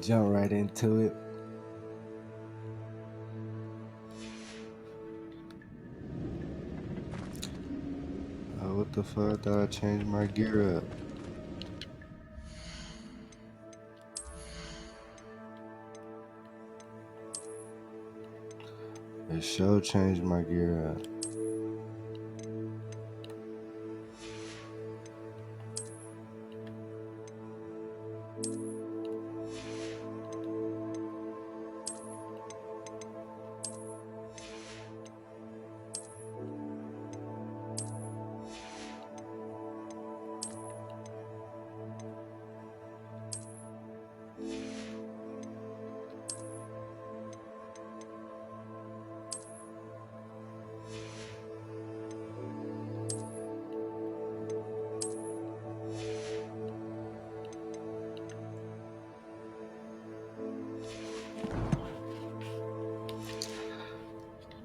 Jump right into it. Oh, what the fuck? I thought I changed my gear up. It sure changed my gear up.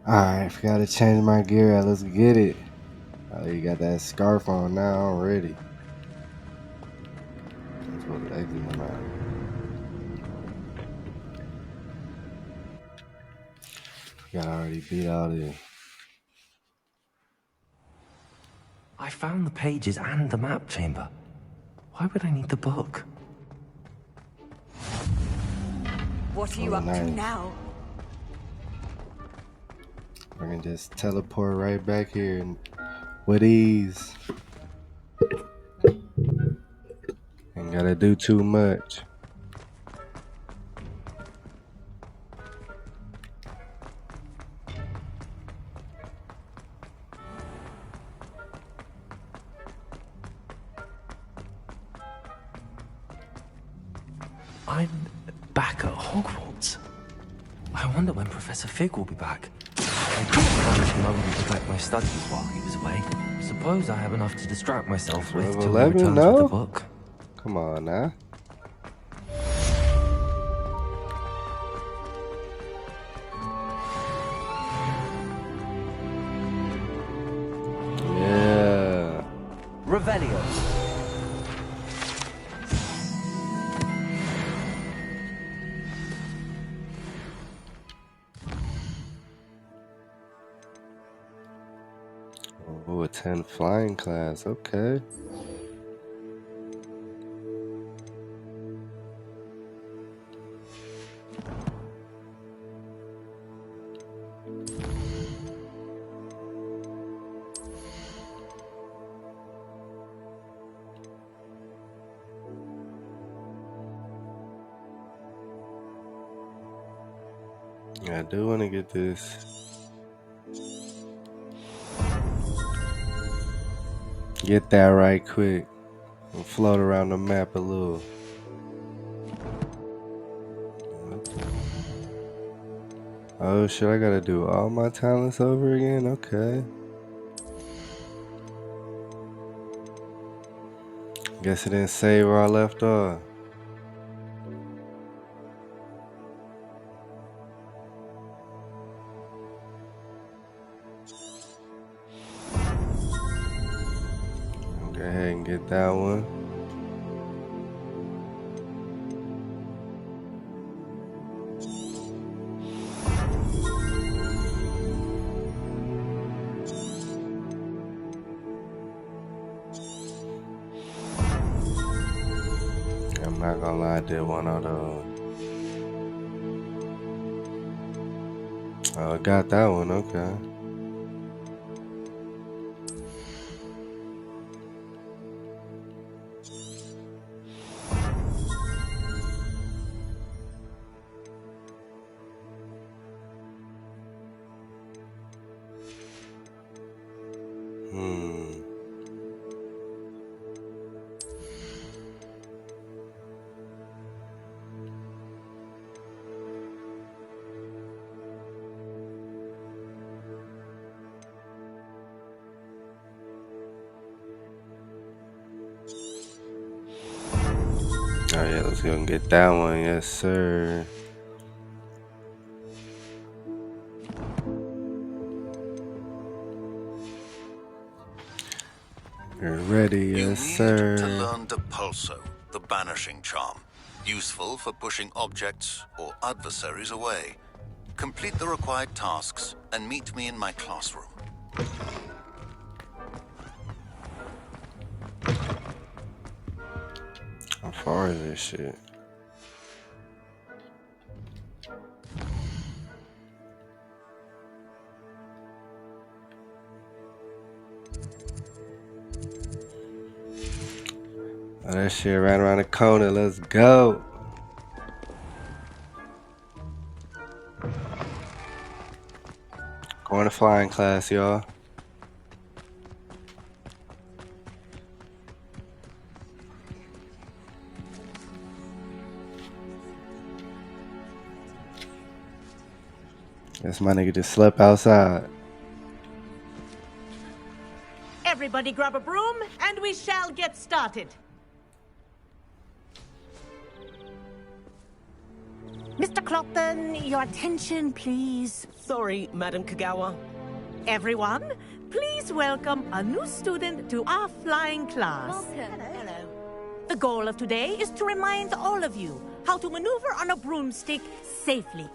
Alright, forgot to change my gear up. Let's get it. Oh, you got that scarf on now already. That's what the exit out. Got already beat all this. I found the pages and the map chamber. Why would I need the book? What are you up to now? I can just teleport right back here and with ease. Ain't gotta do too much. I'm back at Hogwarts. I wonder when Professor Fig will be back. I promised him I wouldn't neglect my studies while he was away. Suppose I have enough to distract myself with till he 11, returns no? with the book. Come on now. Yeah. Revelio. Oh, a 10 flying class. Okay. I do want to get this. Get that right quick. And float around the map a little. Oh shit, I gotta do all my talents over again? Okay. Guess it didn't save where I left off. Go ahead and get that one. I'm not gonna lie, I did one of those. Oh, I got that one, okay. Oh yeah, let's go and get that one, yes sir. You're ready, yes sir. You need to learn Depulso, the banishing charm. useful for pushing objects or adversaries away. Complete the required tasks and meet me in my classroom. How far is this shit? Oh, that shit right around the corner. Let's go. Going to flying class, y'all. Guess my nigga just slept outside. Everybody grab a broom, and we shall get started. Mr. Clopton, your attention, please. Sorry, Madam Kagawa. Everyone, please welcome a new student to our flying class. Welcome. Hello. The goal of today is to remind all of you how to maneuver on a broomstick safely,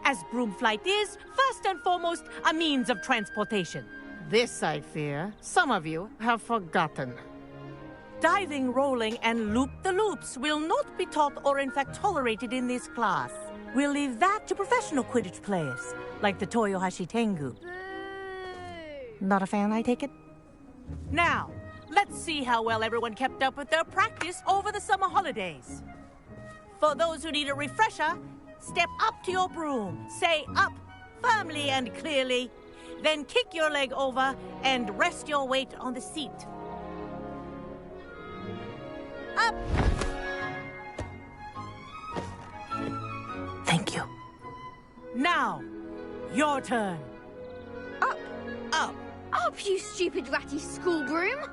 as broom flight is, first and foremost, a means of transportation. This, I fear, some of you have forgotten. Diving, rolling, and loop-the-loops will not be taught or in fact tolerated in this class. We'll leave that to professional Quidditch players, like the Toyohashi Tengu. Not a fan, I take it? Now, let's see how well everyone kept up with their practice over the summer holidays. For those who need a refresher, step up to your broom, say up firmly and clearly, then kick your leg over and rest your weight on the seat. Up! Thank you. Now, your turn. Up. Up. Up, you stupid ratty school broom.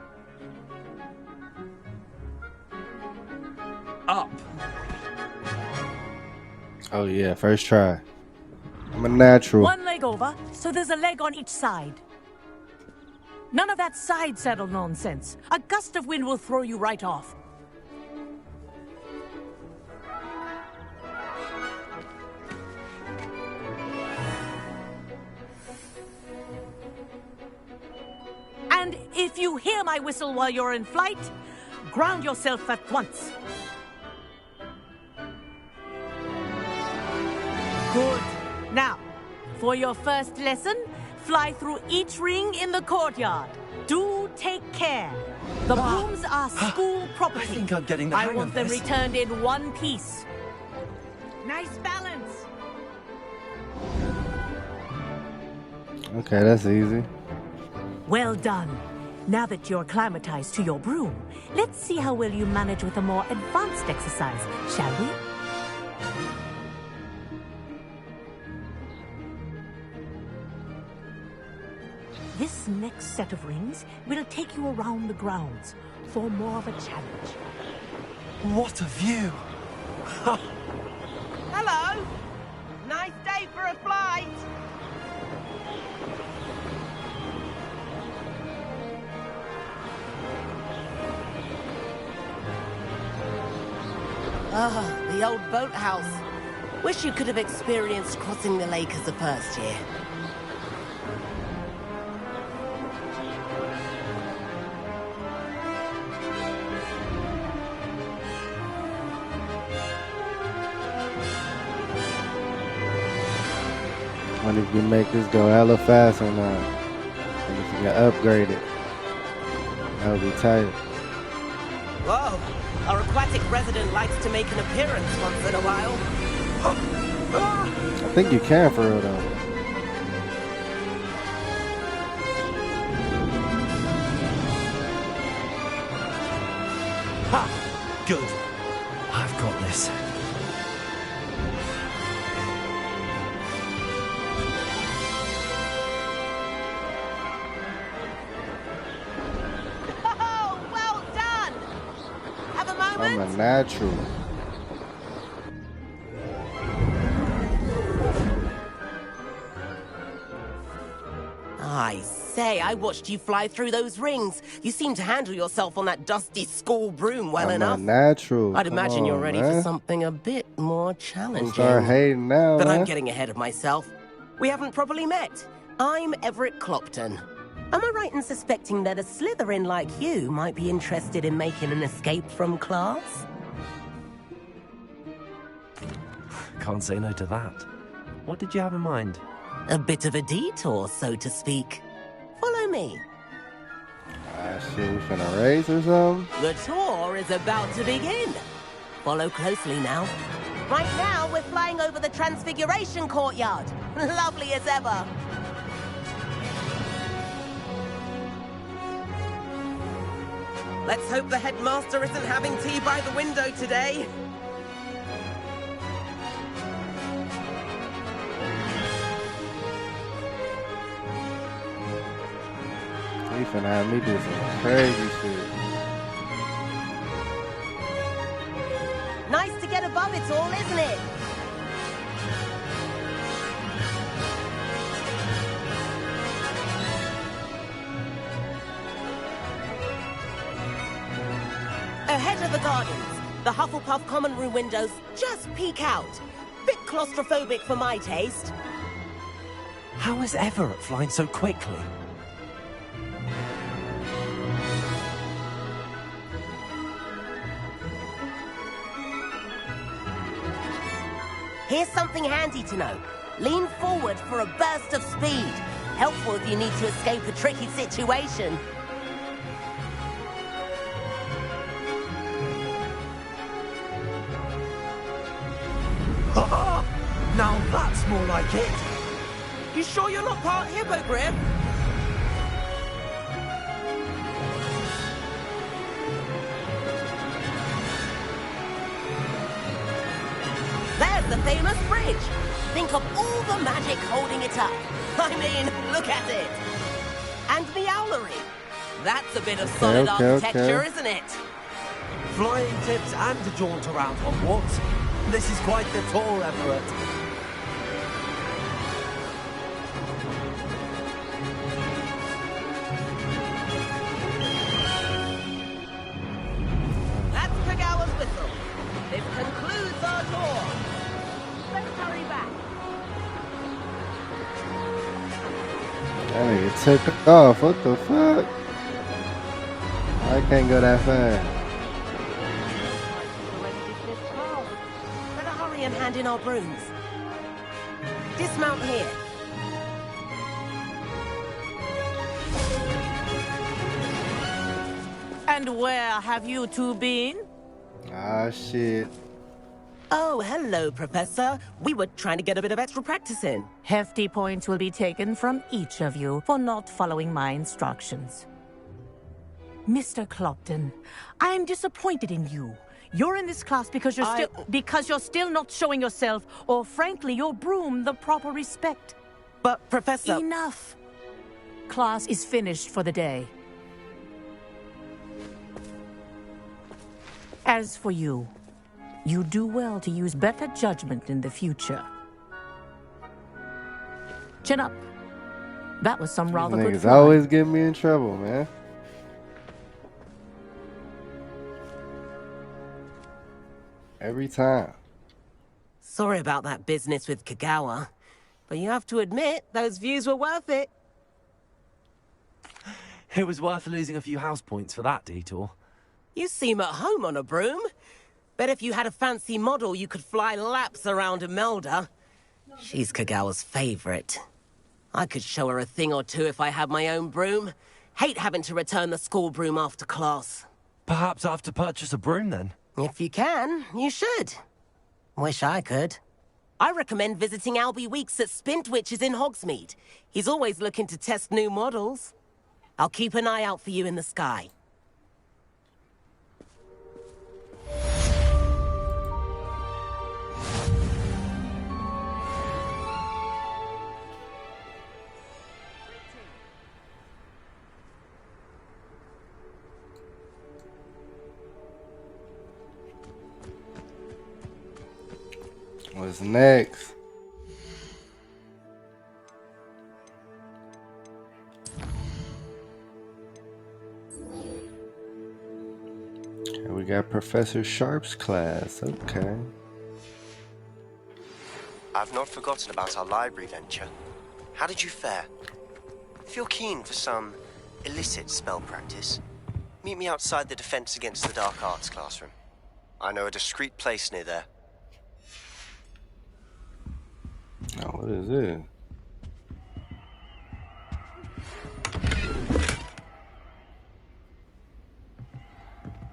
Up. Oh yeah, first try. I'm a natural. One leg over, so there's a leg on each side. None of that side saddle nonsense. A gust of wind will throw you right off. And if you hear my whistle while you're in flight, ground yourself at once. Good. Now, for your first lesson, fly through each ring in the courtyard. Do take care. The brooms are school property. I think I'm getting the hang I want of them this. returned in one piece. Nice balance. Okay, that's easy. Well done. Now that you're acclimatized to your broom, let's see how well you manage with a more advanced exercise, shall we? This next set of rings will take you around the grounds for more of a challenge. What a view! Hello! Nice day for a flight! Ah, the old boathouse. Wish you could have experienced crossing the lake as a first year. Wonder if you can make this go hella fast or not. And if you can upgrade it, that would be tight. Whoa! Our aquatic resident likes to make an appearance once in a while. I think you can for real though. Ha! Good. I've got this. Oh, well done! Have a moment? I'm a natural. I say, I watched you fly through those rings. You seem to handle yourself on that dusty school broom well I'm enough. a natural. I'd Come imagine you're on, ready for man. something a bit more Don't challenging. start hating now, But I'm man. getting ahead of myself. We haven't properly met. I'm Everett Clopton. Am I right in suspecting that a Slytherin like you might be interested in making an escape from class? Can't say no to that. What did you have in mind? A bit of a detour, so to speak. Follow me. Ah, shit, we finna race or something? The tour is about to begin. Follow closely now. Right now, we're flying over the Transfiguration Courtyard. Lovely as ever. Let's hope the headmaster isn't having tea by the window today. He finna have me do some crazy shit. Nice to get above it all, isn't it? Ahead of the gardens, the Hufflepuff common room windows just peek out. Bit claustrophobic for my taste. How is Everett flying so quickly? Here's something handy to know. Lean forward for a burst of speed. Helpful if you need to escape a tricky situation. Now that's more like it. You sure you're not part hippogriff? There's the famous bridge. Think of all the magic holding it up. I mean, look at it. And the owlery. That's a bit of solid architecture, isn't it? Flying tips and a jaunt around Hogwarts. This is quite the tour, Everett. That's Kagawa's whistle. This concludes our tour. Let's hurry back. That nigga took off. What the fuck? I can't go that fast. Better hurry and hand in our brooms. Dismount here. And where have you two been? Ah, shit. Oh, hello, Professor. We were trying to get a bit of extra practice in. Hefty points will be taken from each of you for not following my instructions. Mr. Clopton, I'm disappointed in you. You're in this class because you're still not showing yourself, or frankly, your broom the proper respect. But, Professor... Enough. Class is finished for the day. As for you, you do well to use better judgment in the future. Chin up. That was some rather good Niggas flying. always get me in trouble, man. Every time. Sorry about that business with Kagawa, but you have to admit, those views were worth it. It was worth losing a few house points for that detour. You seem at home on a broom. Bet if you had a fancy model, you could fly laps around Imelda. She's Kagawa's favorite. I could show her a thing or two if I had my own broom. Hate having to return the school broom after class. Perhaps I have to purchase a broom then. If you can, you should. Wish I could. I recommend visiting Albie Weeks at Spintwitches in Hogsmeade. He's always looking to test new models. I'll keep an eye out for you in the sky. What's next? Professor Sharp's class. Okay. I've not forgotten about our library venture. How did you fare? If you're keen for some illicit spell practice, meet me outside the Defense Against the Dark Arts classroom. I know a discreet place near there. Oh, what is this?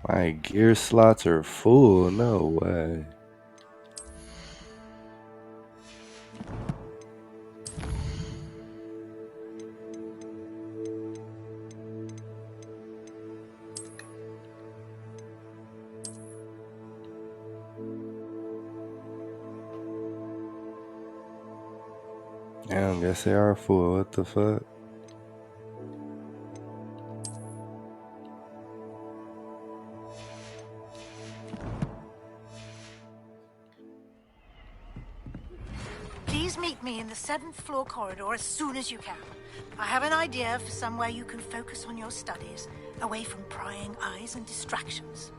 My gear slots are full. No way. Damn, guess they are full. What the fuck? Please meet me in the 7th floor corridor as soon as you can. I have an idea for somewhere you can focus on your studies, away from prying eyes and distractions.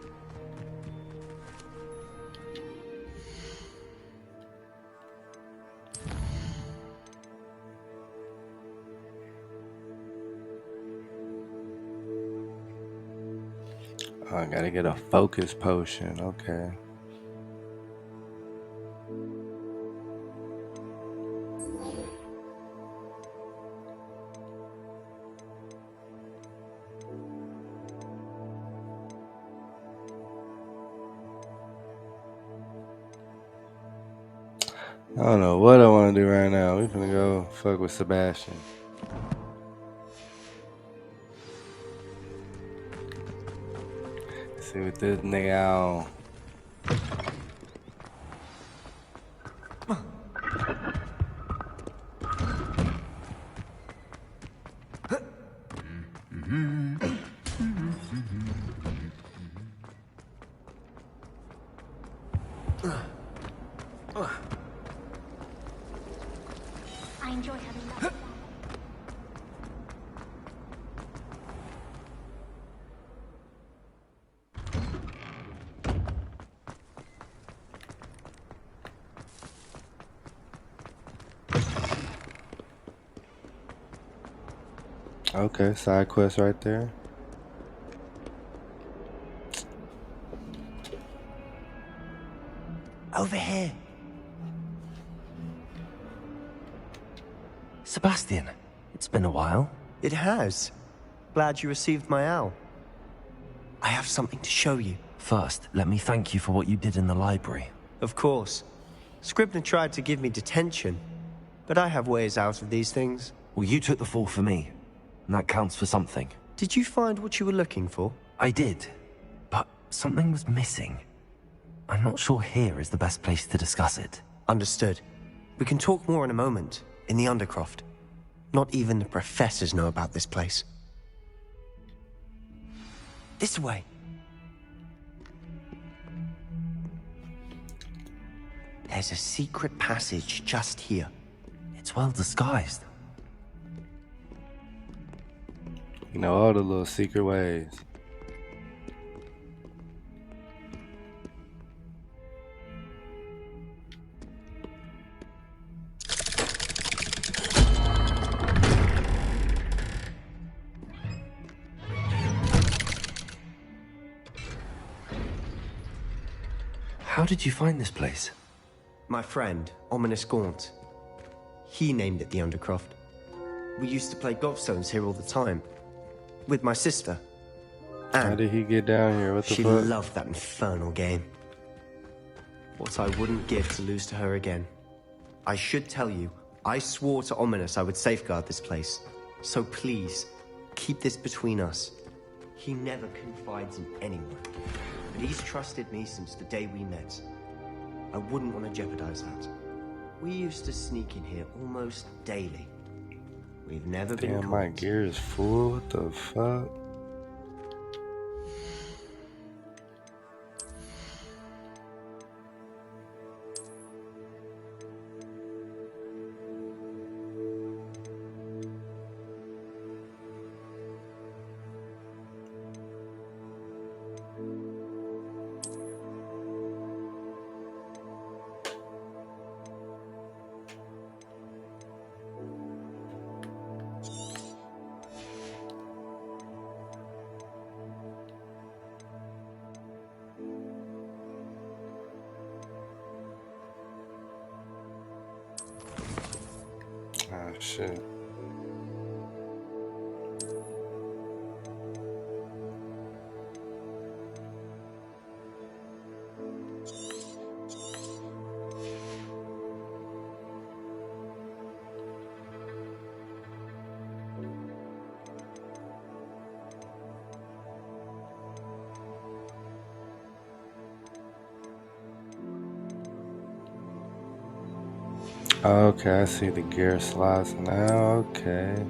Oh, I gotta get a focus potion. Okay. I don't know what I want to do right now. We finna go fuck with Sebastian. See what this nigga on. I enjoy having that. Okay, side quest right there. Over here. Sebastian, it's been a while. It has. Glad you received my owl. I have something to show you. First, let me thank you for what you did in the library. Of course. Scribner tried to give me detention, but I have ways out of these things. Well, you took the fall for me, and that counts for something. Did you find what you were looking for? I did, but something was missing. I'm not sure here is the best place to discuss it. Understood. We can talk more in a moment, in the Undercroft. Not even the professors know about this place. This way. There's a secret passage just here. It's well disguised. You know, all the little secret ways. How did you find this place? My friend, Ominous Gaunt. He named it the Undercroft. We used to play gobstones here all the time. With my sister. How Anne. did he get down here? What the She fuck? loved that infernal game. What I wouldn't give to lose to her again. I should tell you, I swore to Ominous I would safeguard this place. So please, keep this between us. He never confides in anyone. But he's trusted me since the day we met. I wouldn't want to jeopardize that. We used to sneak in here almost daily. We've never been Damn, my caught. gear is full. What the fuck? Oh shit. Okay, I see the gear slots now. Okay.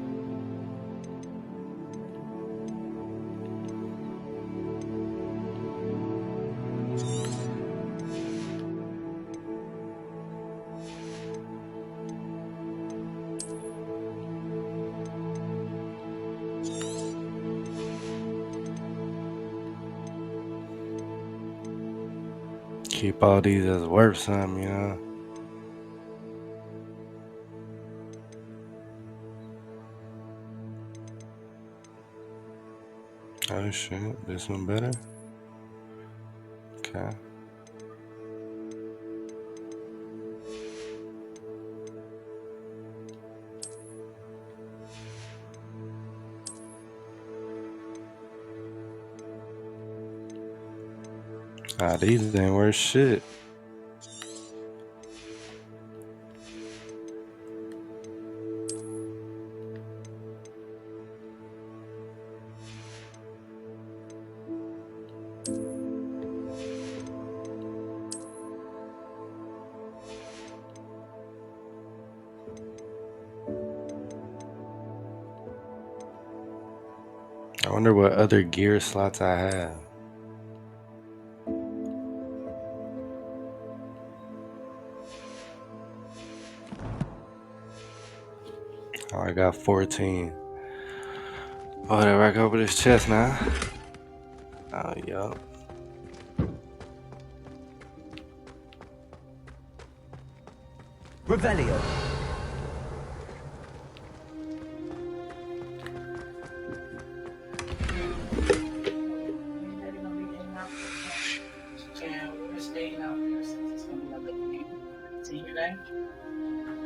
Keep all these as worth some, you know. Oh shit, this one better? Okay. Ah, these ain't worth shit. I wonder what other gear slots I have. Oh, I got 14. Whatever, I go over this chest now. Oh, yup. Revelio.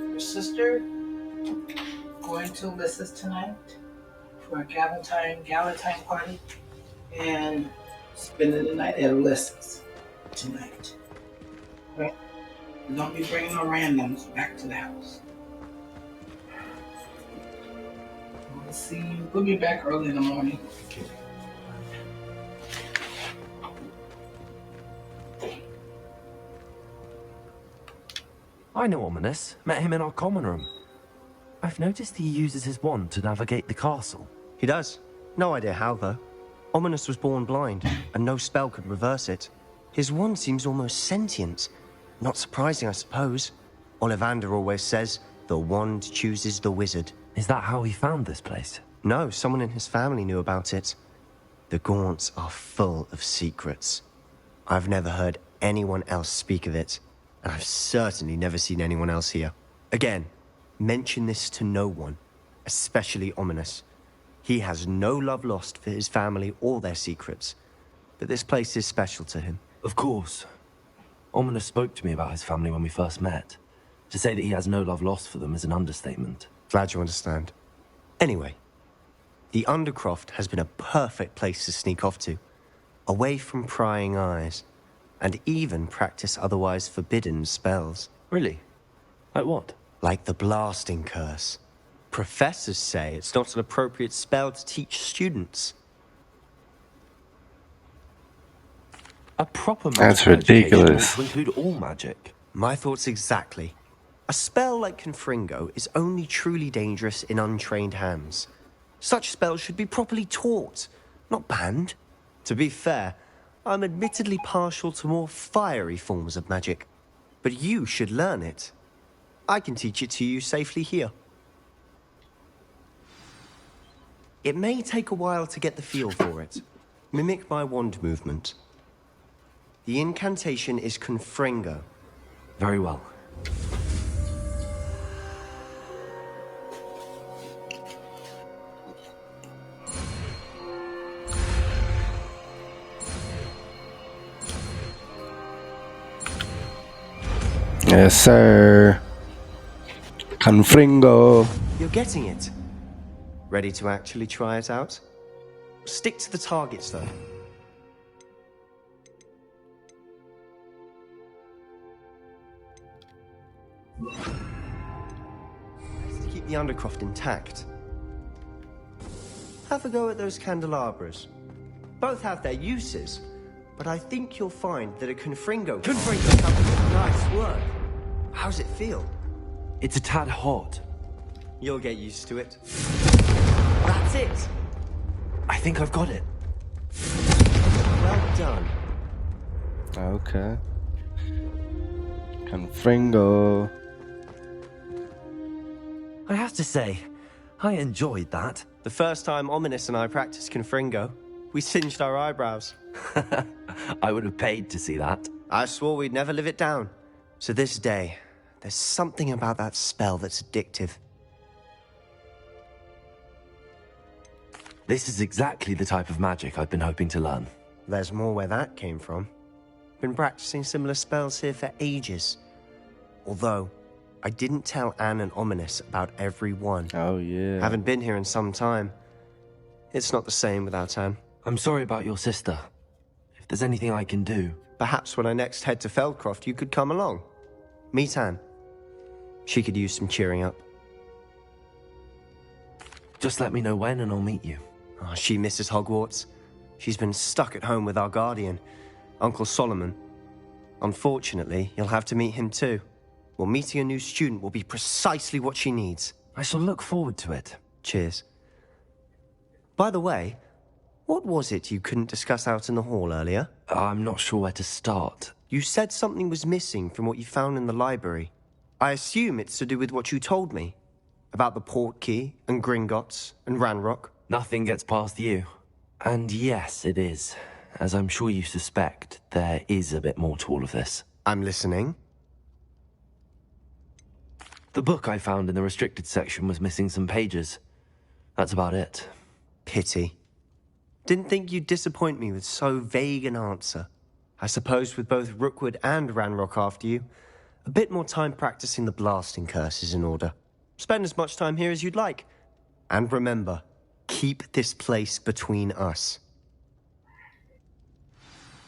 Your sister going to Alyssa's tonight for a Galentine party and spending the night at Alyssa's tonight. Right? Don't be bringing no randoms back to the house. We'll see you. We'll be back early in the morning. I know Ominous. Met him in our common room. I've noticed he uses his wand to navigate the castle. He does. No idea how, though. Ominous was born blind, and no spell could reverse it. His wand seems almost sentient. Not surprising, I suppose. Ollivander always says, the wand chooses the wizard. Is that how he found this place? No, someone in his family knew about it. The Gaunts are full of secrets. I've never heard anyone else speak of it, and I've certainly never seen anyone else here. Again, mention this to no one, especially Ominous. He has no love lost for his family or their secrets, but this place is special to him. Of course. Ominous spoke to me about his family when we first met. To say that he has no love lost for them is an understatement. Glad you understand. Anyway, the Undercroft has been a perfect place to sneak off to, away from prying eyes, and even practice otherwise forbidden spells. Really? Like what? Like the blasting curse. Professors say it's not an appropriate spell to teach students. A proper That's magical education ridiculous. ought to include all magic. My thoughts exactly. A spell like Confringo is only truly dangerous in untrained hands. Such spells should be properly taught, not banned. To be fair, I'm admittedly partial to more fiery forms of magic, but you should learn it. I can teach it to you safely here. It may take a while to get the feel for it. Mimic my wand movement. The incantation is Confringo. Very well. Yes, sir. Confringo. You're getting it. Ready to actually try it out? Stick to the targets, though. Best to keep the undercroft intact. Have a go at those candelabras. Both have their uses, but I think you'll find that a confringo... Confringo! Nice work. How's it feel? It's a tad hot. You'll get used to it. That's it! I think I've got it. Well done. Okay. Confringo. I have to say, I enjoyed that. The first time Ominous and I practiced confringo, we singed our eyebrows. I would have paid to see that. I swore we'd never live it down. To this day, there's something about that spell that's addictive. This is exactly the type of magic I've been hoping to learn. There's more where that came from. Been practicing similar spells here for ages. Although, I didn't tell Anne and Ominous about every one. Oh, yeah. Haven't been here in some time. It's not the same without Anne. I'm sorry about your sister. If there's anything I can do... Perhaps when I next head to Feldcroft, you could come along. Meet Anne. She could use some cheering up. Just let me know when and I'll meet you. Oh, she misses Hogwarts. She's been stuck at home with our guardian, Uncle Solomon. Unfortunately, you'll have to meet him too. Well, meeting a new student will be precisely what she needs. I shall look forward to it. Cheers. By the way, what was it you couldn't discuss out in the hall earlier? I'm not sure where to start. You said something was missing from what you found in the library. I assume it's to do with what you told me. About the Portkey, and Gringotts, and Ranrock. Nothing gets past you. And yes, it is. As I'm sure you suspect, there is a bit more to all of this. I'm listening. The book I found in the restricted section was missing some pages. That's about it. Pity. Didn't think you'd disappoint me with so vague an answer. I suppose with both Rookwood and Ranrock after you, a bit more time practicing the blasting curse is in order. Spend as much time here as you'd like. And remember, keep this place between us.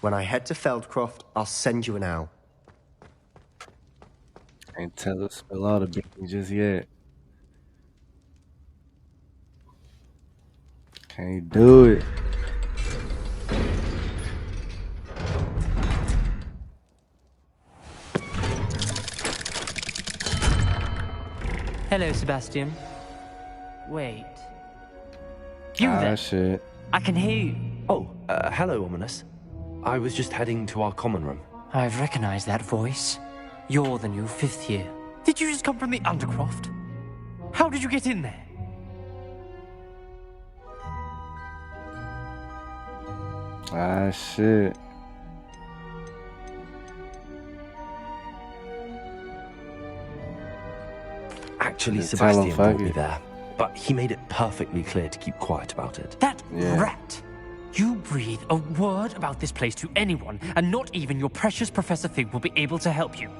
When I head to Feldcroft, I'll send you an owl. Can't tell us spill all the beans just yet. Can't do it. Hello, Sebastian. Wait. You there? Shit. I can hear you. Oh, hello, Ominous. I was just heading to our common room. I've recognized that voice. You're the new 5th year. Did you just come from the Undercroft? How did you get in there? Shit. Actually, Just tell him, Sebastian fuck brought me it. there, but he made it perfectly clear to keep quiet about it. That Yeah. rat! You breathe a word about this place to anyone, and not even your precious Professor Fig will be able to help you.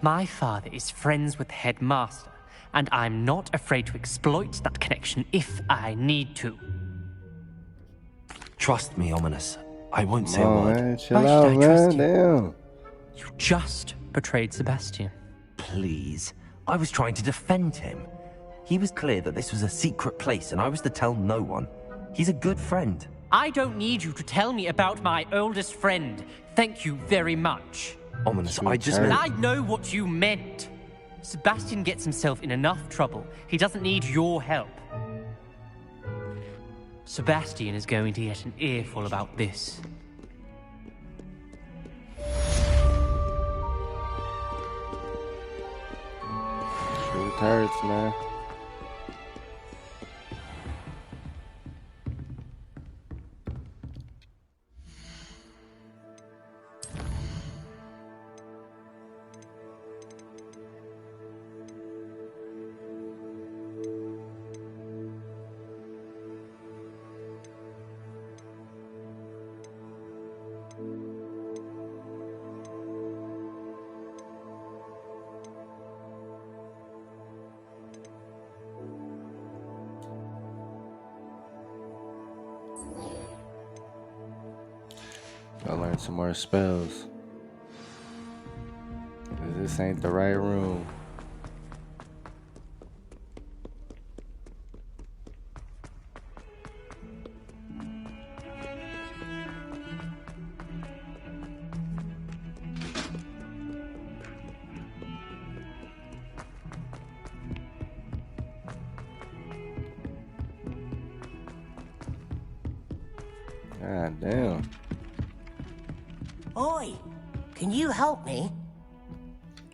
My father is friends with the headmaster, and I'm not afraid to exploit that connection if I need to. Trust me, Ominous. I won't say a Oh, word. man. Chill Why should out, I trust man. you? Damn. You just betrayed Sebastian. Please. I was trying to defend him. He was clear that this was a secret place and I was to tell no one. He's a good friend. I don't need you to tell me about my oldest friend. Thank you very much. Ominous, I just... Sweet I know what you meant. Sebastian gets himself in enough trouble. He doesn't need your help. Sebastian is going to get an earful about this. Truth hurts, man. I'll learn some more spells. 'Cause this ain't the right room. God damn. Oi, can you help me?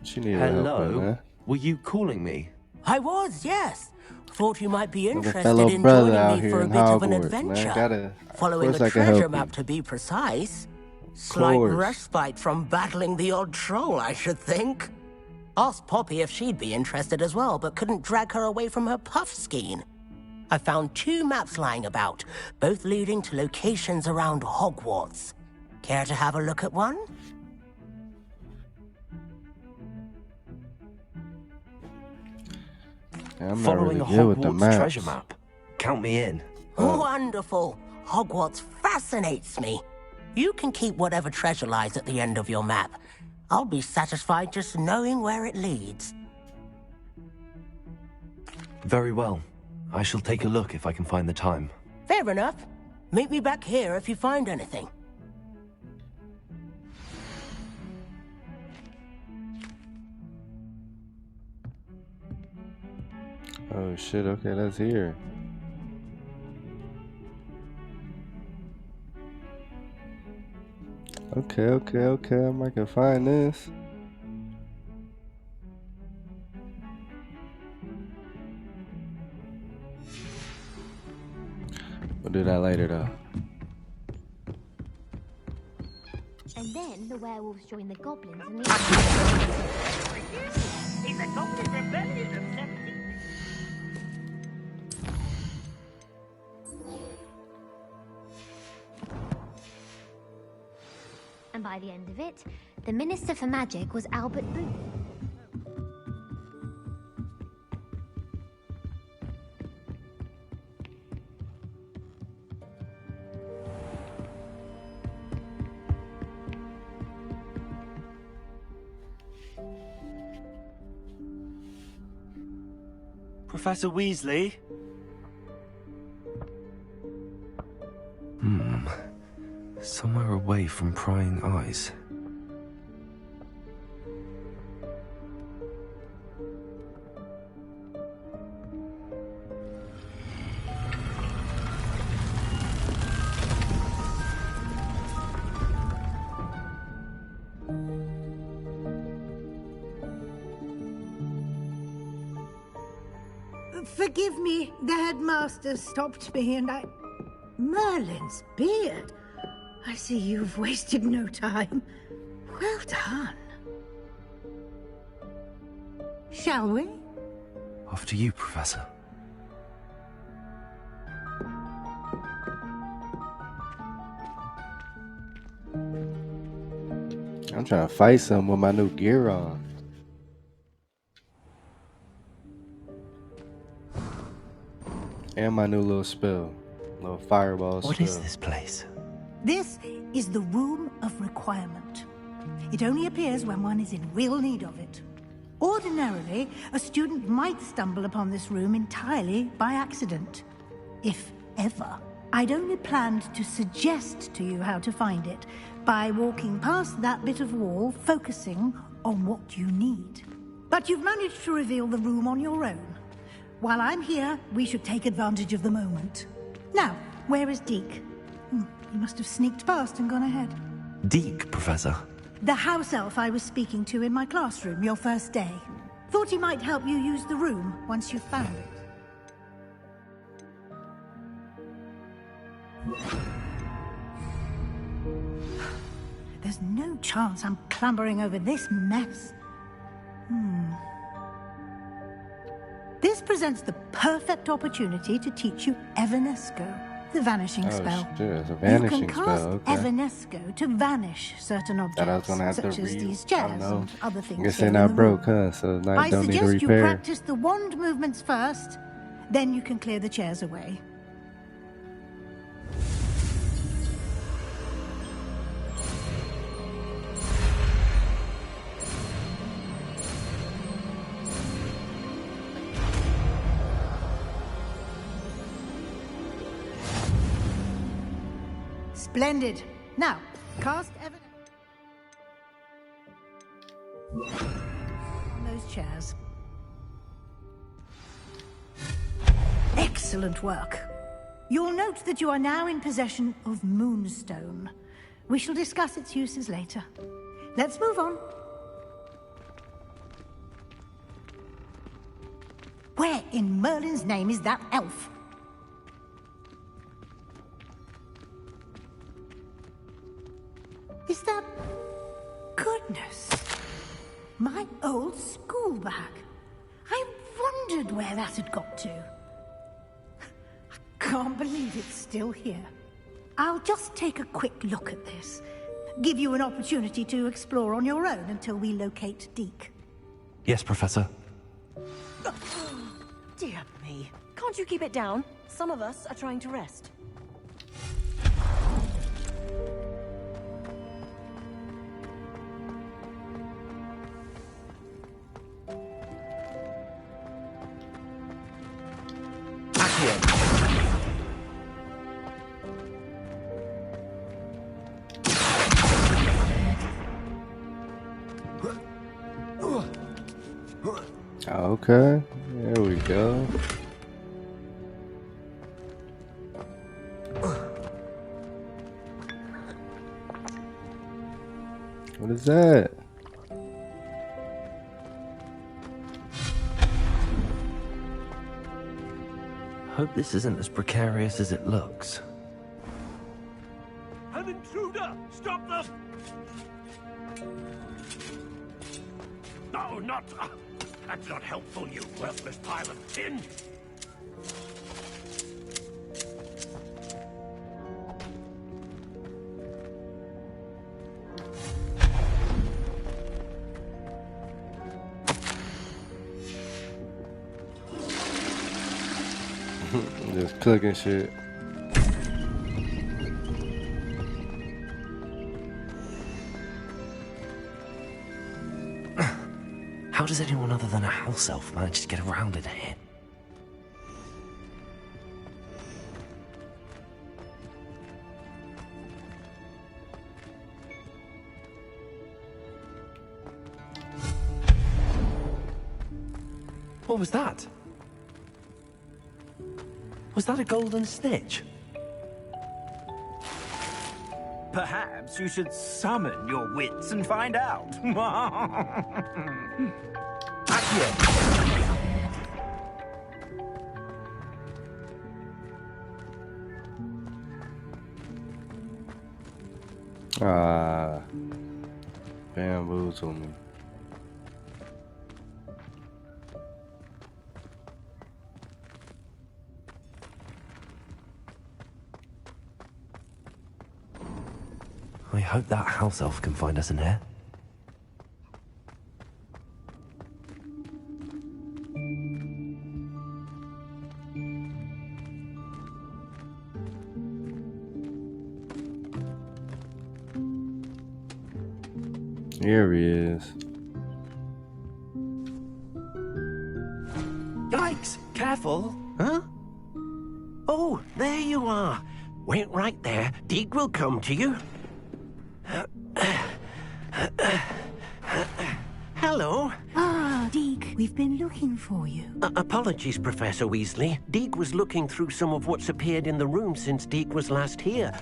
She needed help, Hello? man. Were you calling me? I was, yes. Thought you might be Another interested fellow in brother joining out me here for a in bit of an Hogwarts, adventure. man. Following Of a course I can treasure help map you. to be precise. Slight course. respite from battling the odd troll, I should think. Asked Poppy if she'd be interested as well, but couldn't drag her away from her puff skein. I found 2 maps lying about, both leading to locations around Hogwarts. Care to have a look at one? Yeah, I'm Following not a really good with the Hogwarts maps. treasure map. Count me in. Wonderful. Hogwarts fascinates me. You can keep whatever treasure lies at the end of your map. I'll be satisfied just knowing where it leads. Very well. I shall take a look if I can find the time. Fair enough. Meet me back here if you find anything. Oh shit, okay, that's here. Okay, I might can find this. We'll do that later though. And then the werewolves join the goblins and In the Goblin Rebellion of 17... And by the end of it, the Minister for Magic was Albert Booth. Professor Weasley? Somewhere away from prying eyes. Forgive me, the headmaster stopped me and I... Merlin's beard. I see you've wasted no time. Well done. Shall we? After you, Professor. I'm trying to fight something with my new gear on. And my new little spell. Little fireball spell. What is this place? This is the Room of Requirement. It only appears when one is in real need of it. Ordinarily, a student might stumble upon this room entirely by accident. If ever. I'd only planned to suggest to you how to find it by walking past that bit of wall, focusing on what you need. But you've managed to reveal the room on your own. While I'm here, we should take advantage of the moment. Now, where is Deke? He must have sneaked past and gone ahead. Deke, Professor. The house elf I was speaking to in my classroom your first day. Thought he might help you use the room once you've found it. There's no chance I'm clambering over this mess. This presents the perfect opportunity to teach you Evanesco, the vanishing spell. Shit, it's a vanishing you can cast spell, okay. Evanesco to vanish certain Thought I was objects, gonna have to such as read. these I chairs don't know. and other things. I guess here they're in not the room. broke, huh? So I I don't need to suggest you repair. practice the wand movements first, then you can clear the chairs away. Splendid. Now, cast evidence on those chairs. Excellent work. You'll note that you are now in possession of Moonstone. We shall discuss its uses later. Let's move on. Where in Merlin's name is that elf? Is that... Goodness. My old school bag. I wondered where that had got to. I can't believe it's still here. I'll just take a quick look at this. Give you an opportunity to explore on your own until we locate Deke. Yes, Professor. Dear me. Can't you keep it down? Some of us are trying to rest. Okay, there we go. What is that? Hope this isn't as precarious as it looks. An intruder! Stop them! No, not... that's not helpful, you worthless pile of tin! Just cooking shit. How does anyone other than a house elf manage to get around in here? What was that? Was that a golden snitch? Perhaps you should summon your wits and find out. Ah, bamboozle me. I hope that house elf can find us in here. Here he is. Yikes! Careful! Huh? Oh, there you are. Wait right there. Deke will come to you. Hello. Ah, Deke, we've been looking for you. Apologies, Professor Weasley. Deke was looking through some of what's appeared in the room since Deke was last here.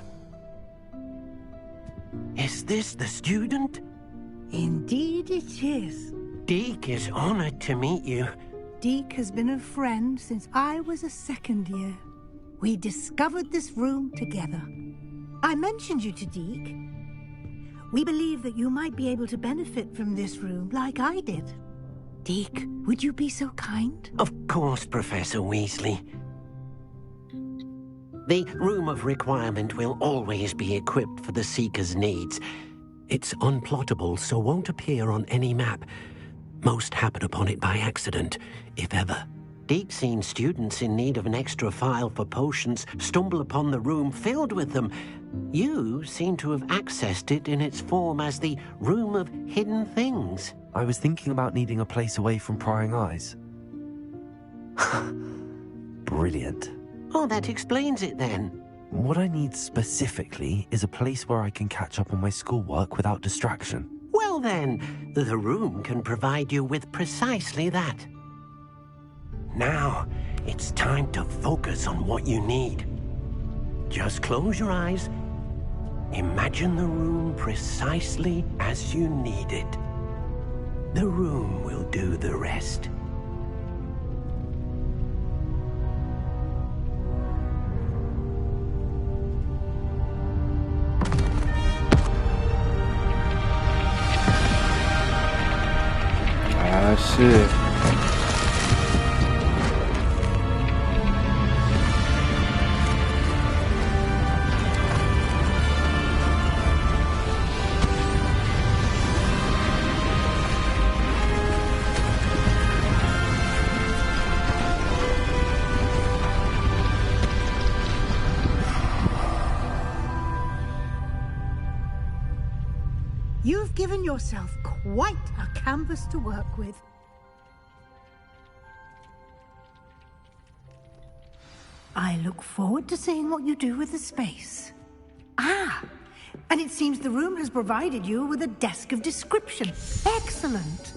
Is this the student? Indeed it is. Deke is honored to meet you. Deke has been a friend since I was a second year. We discovered this room together. I mentioned you to Deke. We believe that you might be able to benefit from this room like I did. Deke, would you be so kind? Of course, Professor Weasley. The Room of Requirement will always be equipped for the Seeker's needs. It's unplottable, so won't appear on any map. Most happen upon it by accident, if ever. Deke's seen students in need of an extra file for potions stumble upon the room filled with them. You seem to have accessed it in its form as the Room of Hidden Things. I was thinking about needing a place away from prying eyes. Brilliant. Oh, that explains it then. What I need specifically is a place where I can catch up on my schoolwork without distraction. Well then, the room can provide you with precisely that. Now, it's time to focus on what you need. Just close your eyes. Imagine the room precisely as you need it. The room will do the rest. Ah, shit. You've given yourself quite a canvas to work with. I look forward to seeing what you do with the space. Ah, and it seems the room has provided you with a desk of description. Excellent.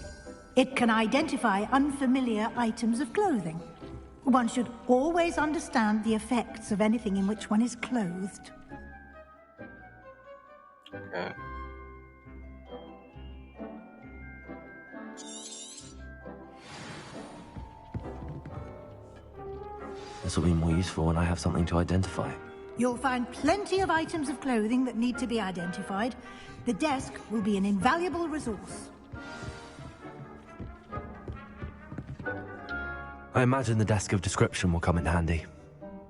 It can identify unfamiliar items of clothing. One should always understand the effects of anything in which one is clothed. Okay. This will be more useful when I have something to identify. You'll find plenty of items of clothing that need to be identified. The desk will be an invaluable resource. I imagine the desk of description will come in handy.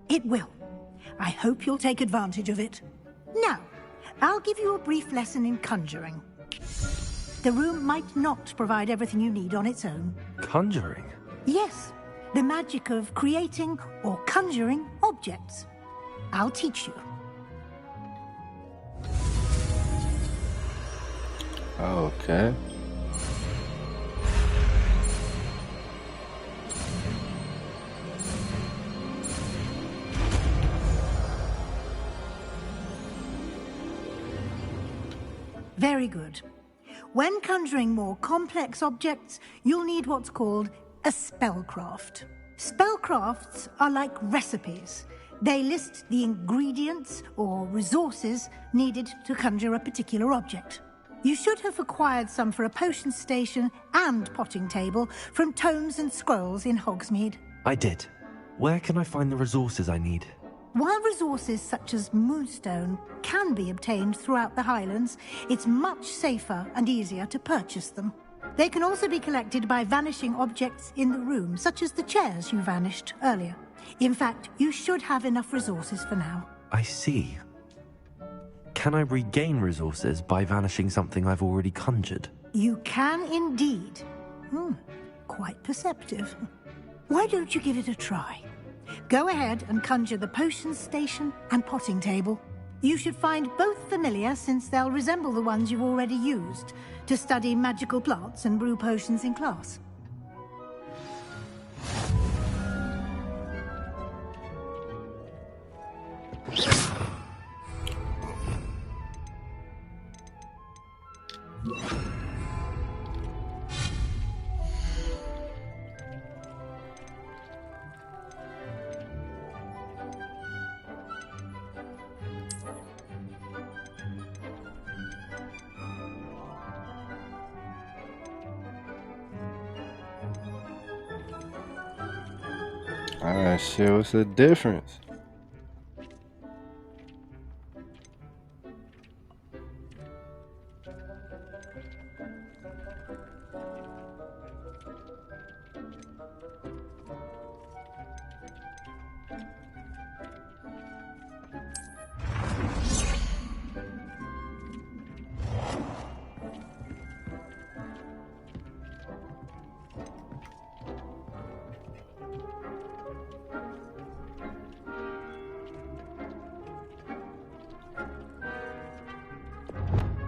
It will. I hope you'll take advantage of it. Now, I'll give you a brief lesson in conjuring. The room might not provide everything you need on its own. Conjuring? Yes, the magic of creating or conjuring objects. I'll teach you. Okay. Very good. When conjuring more complex objects, you'll need what's called a spellcraft. Spellcrafts are like recipes. They list the ingredients or resources needed to conjure a particular object. You should have acquired some for a potion station and potting table from tomes and scrolls in Hogsmeade. I did. Where can I find the resources I need? While resources such as moonstone can be obtained throughout the Highlands, it's much safer and easier to purchase them. They can also be collected by vanishing objects in the room, such as the chairs you vanished earlier. In fact, you should have enough resources for now. I see. Can I regain resources by vanishing something I've already conjured? You can indeed. Quite perceptive. Why don't you give it a try? Go ahead and conjure the potion station and potting table. You should find both familiar, since they'll resemble the ones you've already used to study magical plants and brew potions in class. Ah, shit, what's the difference?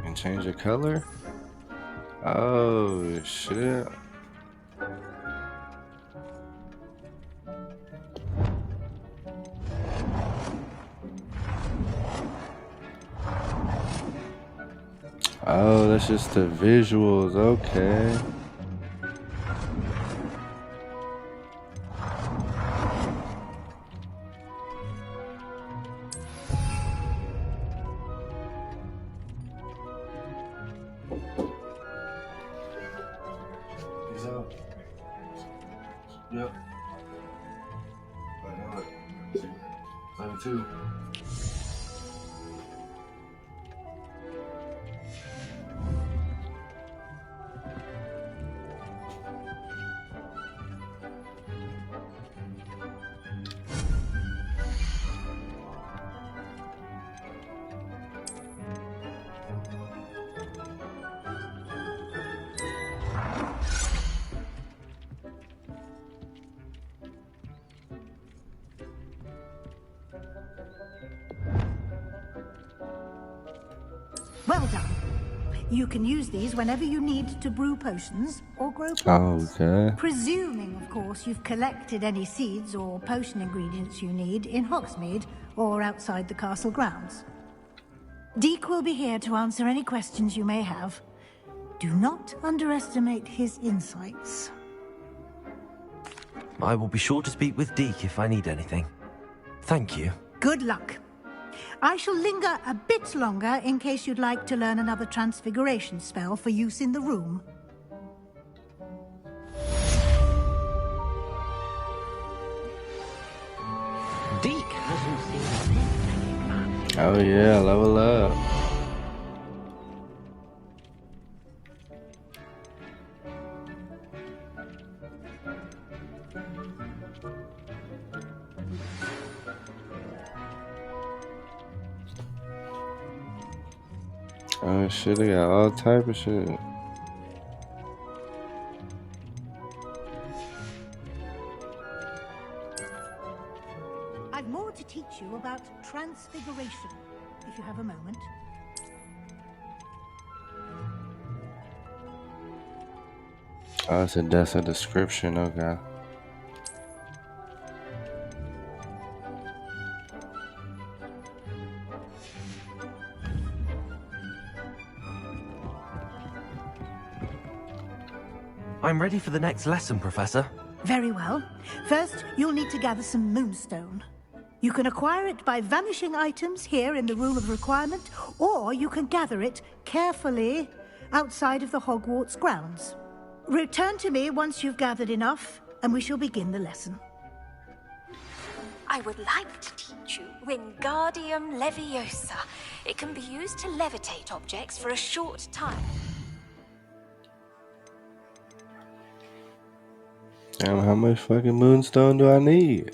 And change the color? Oh, shit. it's just the visuals. Okay. He's out. Yep. I know it. 92. Well done. You can use these whenever you need to brew potions or grow plants. Okay. Presuming, of course, you've collected any seeds or potion ingredients you need in Hogsmeade or outside the castle grounds. Deek will be here to answer any questions you may have. Do not underestimate his insights. I will be sure to speak with Deke if I need anything. Thank you. Good luck. I shall linger a bit longer in case you'd like to learn another transfiguration spell for use in the room. Deke hasn't seen this. Oh yeah, level up. Oh shit, they got all type of shit. I've more to teach you about transfiguration, if you have a moment. Oh, that's a description, okay. I'm ready for the next lesson, Professor. Very well. First, you'll need to gather some moonstone. You can acquire it by vanishing items here in the Room of Requirement, or you can gather it carefully outside of the Hogwarts grounds. Return to me once you've gathered enough, and we shall begin the lesson. I would like to teach you Wingardium Leviosa. It can be used to levitate objects for a short time. Damn, how much fucking moonstone do I need?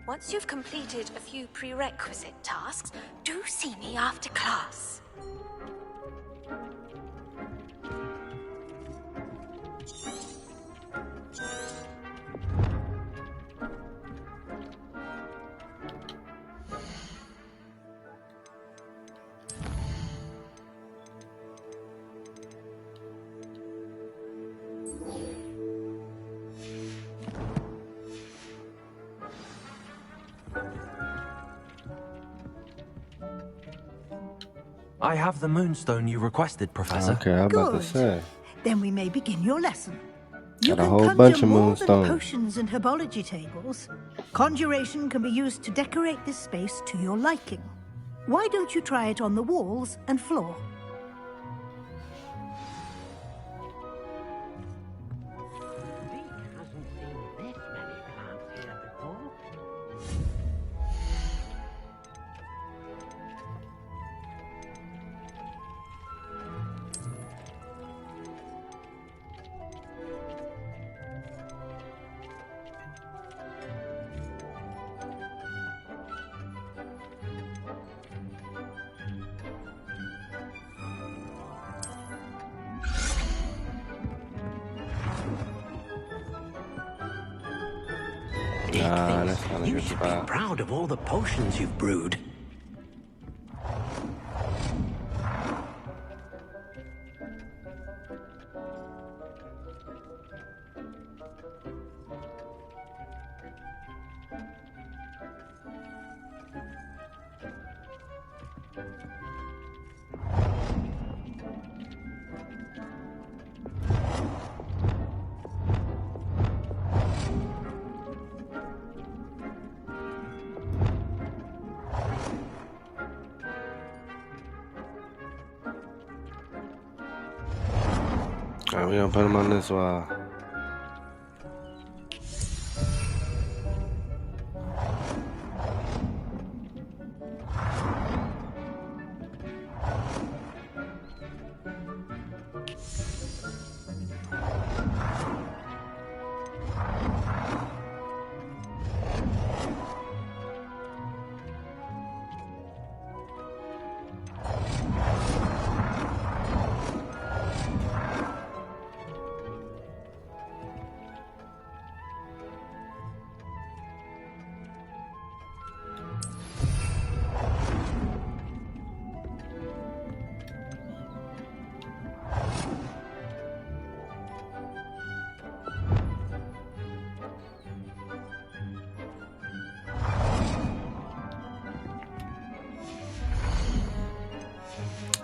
Once you've completed a few prerequisite tasks, do see me after class. I have the moonstone you requested, Professor. Okay, I'm about to Good. say. Then we may begin your lesson. You Got a can whole conjure bunch of more than moonstone. potions and herbology tables. Conjuration can be used to decorate this space to your liking. Why don't you try it on the walls and floor? Deke hasn't seen this many plants here before. Deke Nah, thinks that's not a you good should spot. be proud of all the potions you've brewed. Alright, we gonna put him on this wall.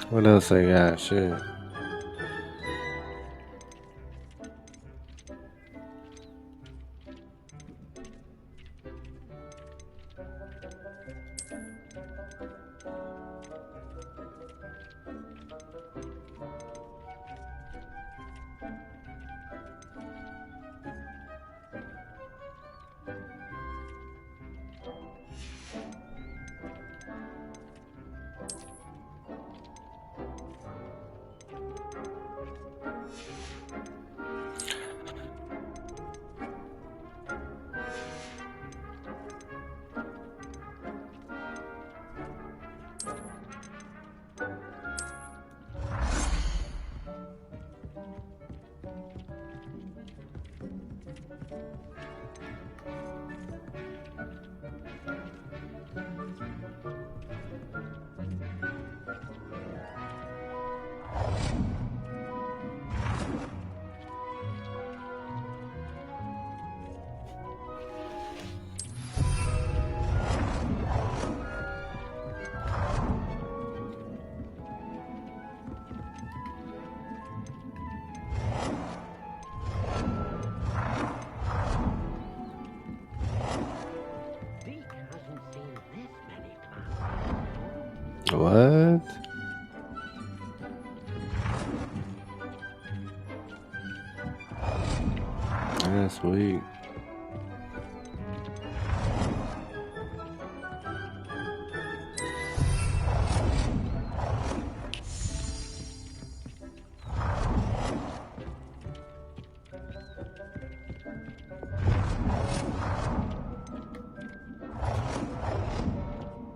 What else I got? Shit. What? That's weak.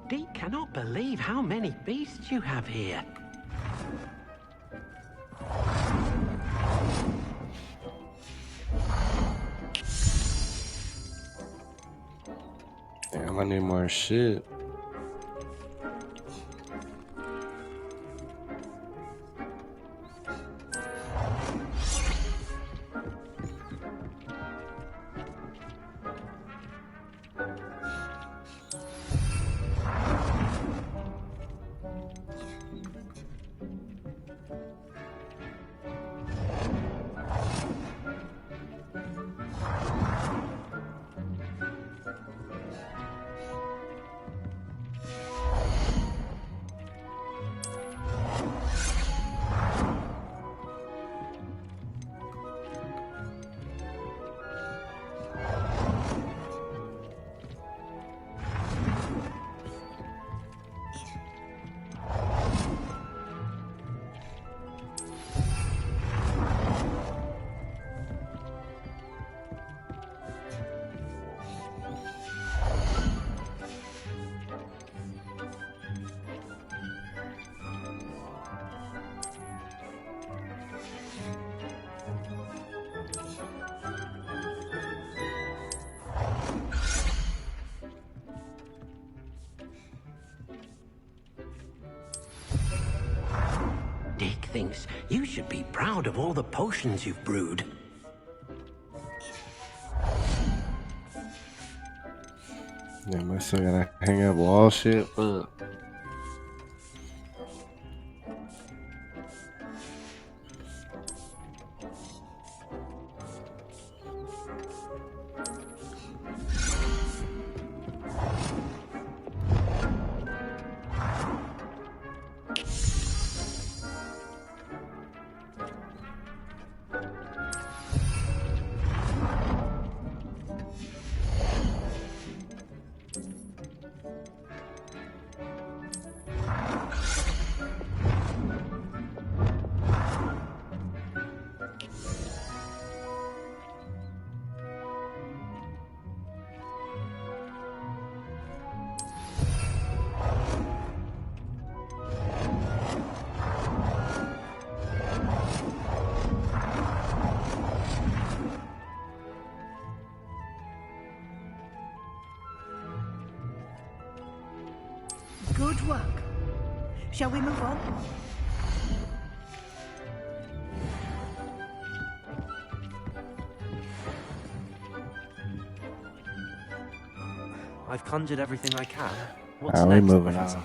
Deke cannot believe how many beasts you have here. Damn, I need more shit. Deke thinks you should be proud of all the potions you've brewed. Damn, I still gotta hang up wall shit. Fuck. Good work. Shall we move on? I've conjured everything I can. What's Are we next, moving Professor? on?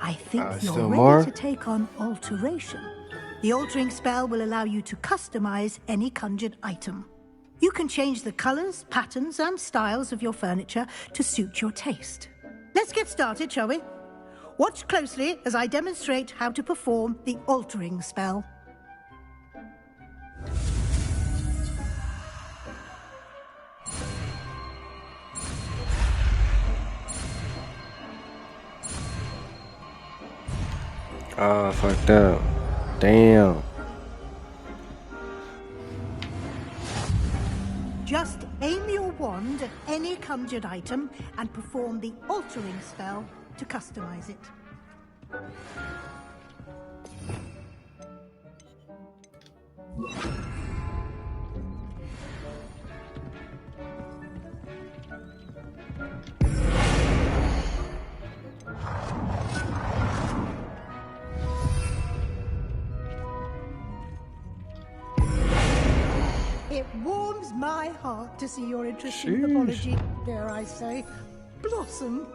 I think you're still ready more? to take on alteration. The altering spell will allow you to customize any conjured item. You can change the colors, patterns, and styles of your furniture to suit your taste. Let's get started, shall we? Watch closely as I demonstrate how to perform the altering spell. Oh, fucked up. Damn. Just aim your wand at any conjured item and perform the altering spell to customize it. It warms my heart to see your interesting mythology, dare I say, blossom.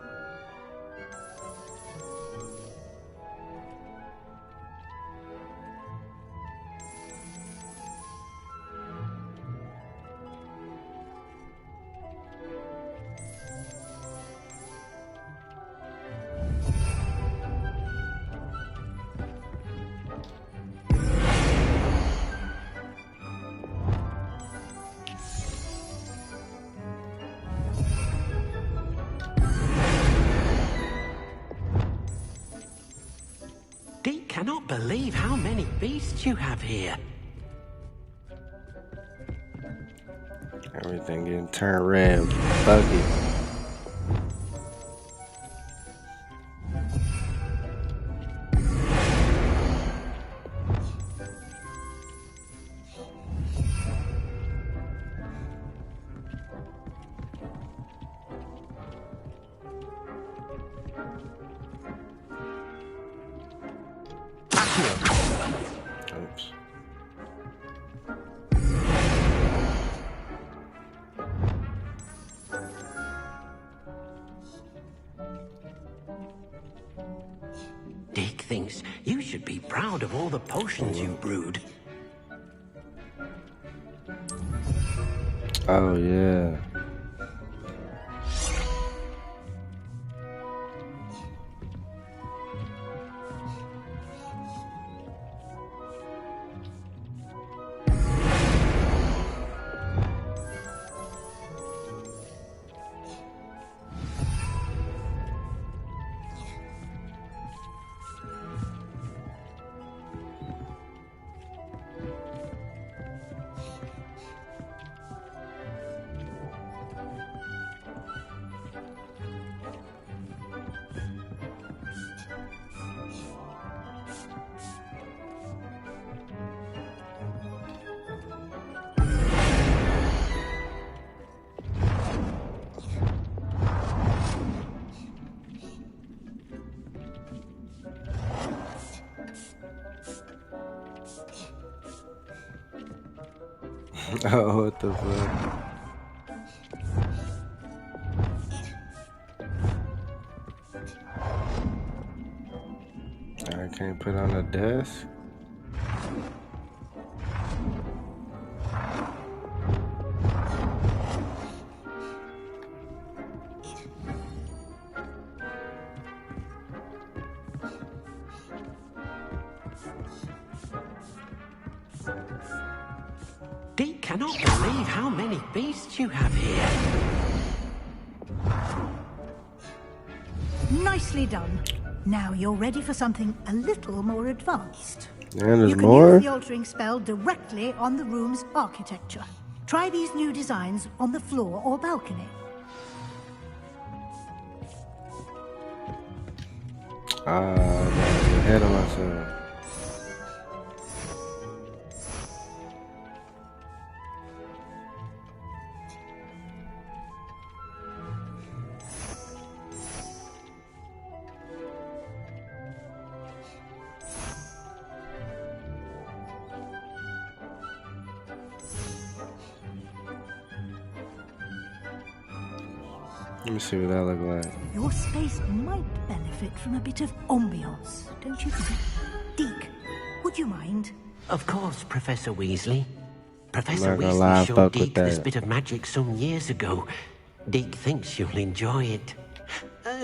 Deke cannot believe how many beasts you have here. Everything getting turned red. Fuck it. Oops. Deke thinks you should be proud of all the potions you brewed. Oh, yeah. Oh, what the fuck? I can't put on a desk. Deke cannot believe how many beasts you have here. Nicely done. Now you're ready for something a little more advanced. And there's You can more? use the altering spell directly on the room's architecture. Try these new designs on the floor or balcony. I got ahead of myself. Let me see what that look like. Your space might benefit from a bit of ambiance, don't you think? Deke, would you mind? Of course, Professor Weasley. Professor I'm not gonna lie, I Weasley showed fuck with Deke this that. bit of magic some years ago. Deke thinks you'll enjoy it.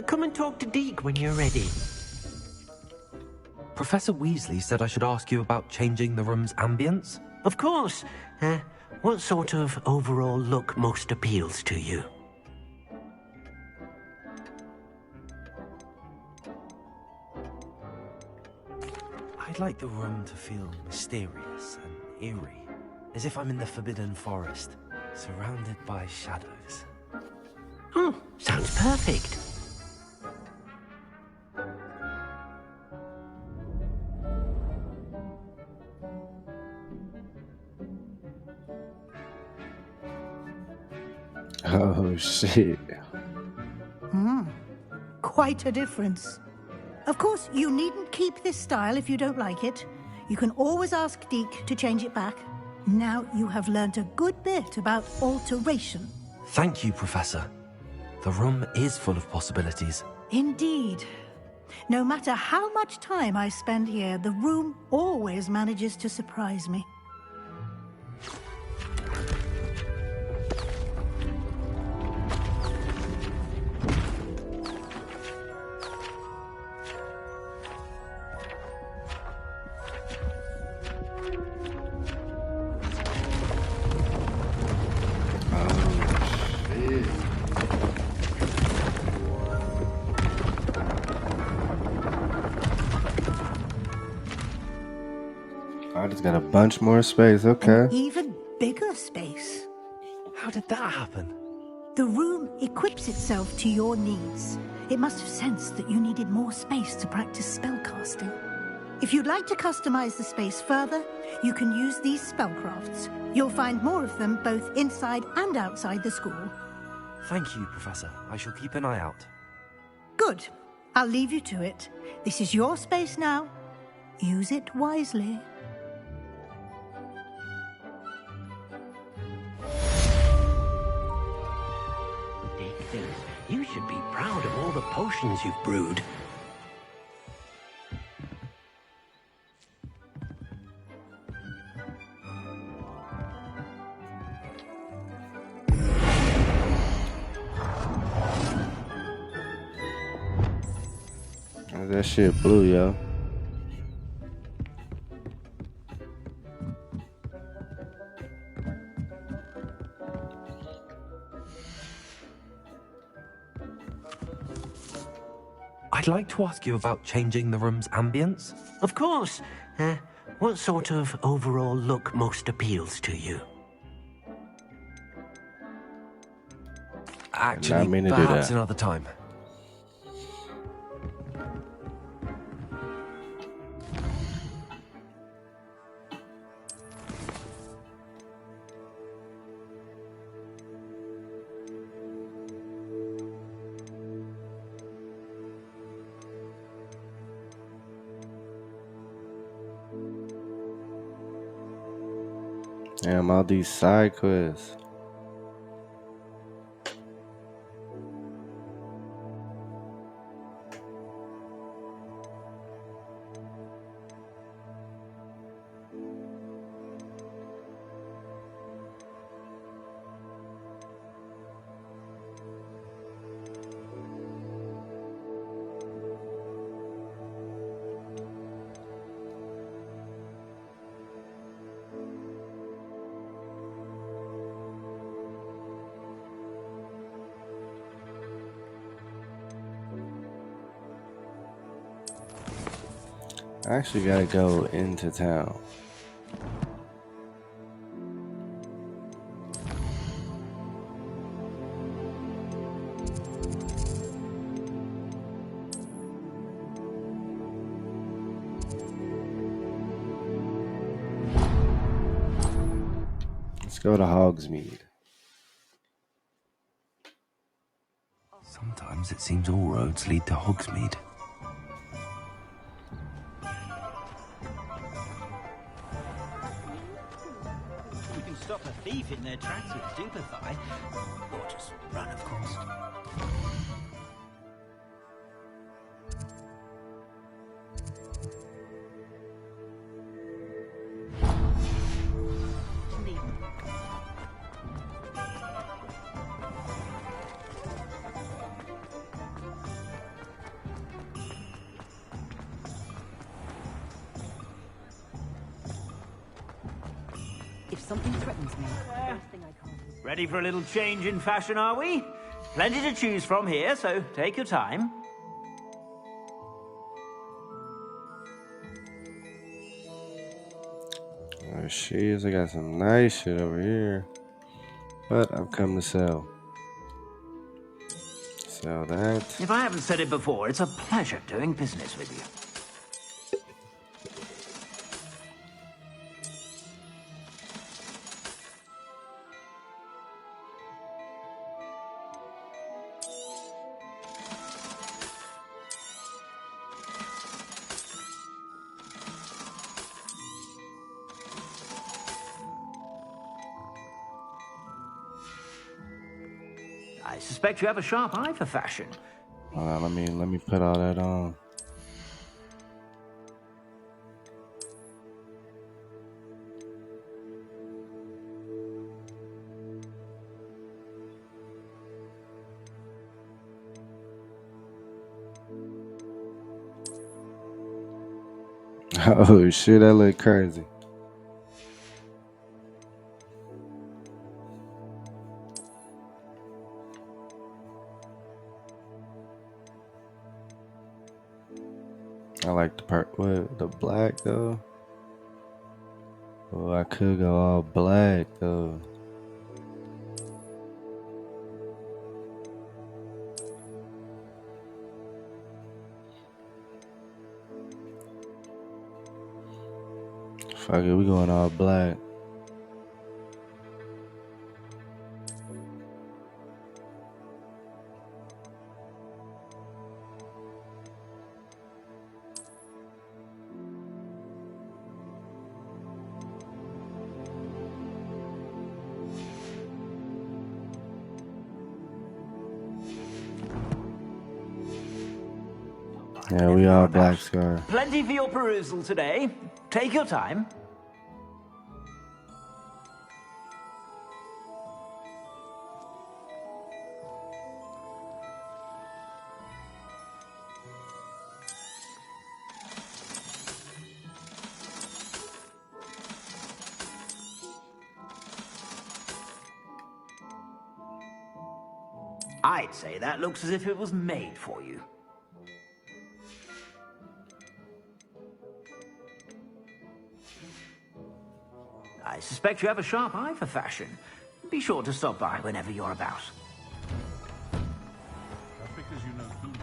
Come and talk to Deke when you're ready. Professor Weasley said I should ask you about changing the room's ambience? Of course. What sort of overall look most appeals to you? I'd like the room to feel mysterious and eerie, as if I'm in the Forbidden Forest, surrounded by shadows. Oh, sounds perfect. Oh shit. Quite a difference. Of course, you needn't keep this style if you don't like it. You can always ask Deke to change it back. Now you have learnt a good bit about alteration. Thank you, Professor. The room is full of possibilities. Indeed. No matter how much time I spend here, the room always manages to surprise me. I just got a bunch more space, okay. An even bigger space. How did that happen? The room equips itself to your needs. It must have sensed that you needed more space to practice spellcasting. If you'd like to customize the space further, you can use these spellcrafts. You'll find more of them both inside and outside the school. Thank you, Professor. I shall keep an eye out. Good. I'll leave you to it. This is your space now. Use it wisely. Deke thinks you should be proud of all the potions you've brewed. That shit blue, yo. I'd like to ask you about changing the room's ambience. Of course. What sort of overall look most appeals to you? Actually, perhaps another time. Damn, all these side quests. I actually gotta go into town. Let's go to Hogsmeade. Sometimes it seems all roads lead to Hogsmeade. Stop a thief in their tracks with Stupefy. Or just run, of course. If something threatens me, first thing I can't. Ready for a little change in fashion, are we? Plenty to choose from here, so take your time. Oh shit, I got some nice shit over here. But I've come to sell. Sell that. If I haven't said it before, it's a pleasure doing business with you. I suspect you have a sharp eye for fashion. Hold on, let me put all that on. Oh shit, that look crazy. I like the part with the black though. Oh, I could go all black though. Fuck it, we going all black. Yeah, we all black, Scar. Plenty for your perusal today. Take your time. I'd say that looks as if it was made for you. I suspect you have a sharp eye for fashion. Be sure to stop by whenever you're about. That's because you know too much.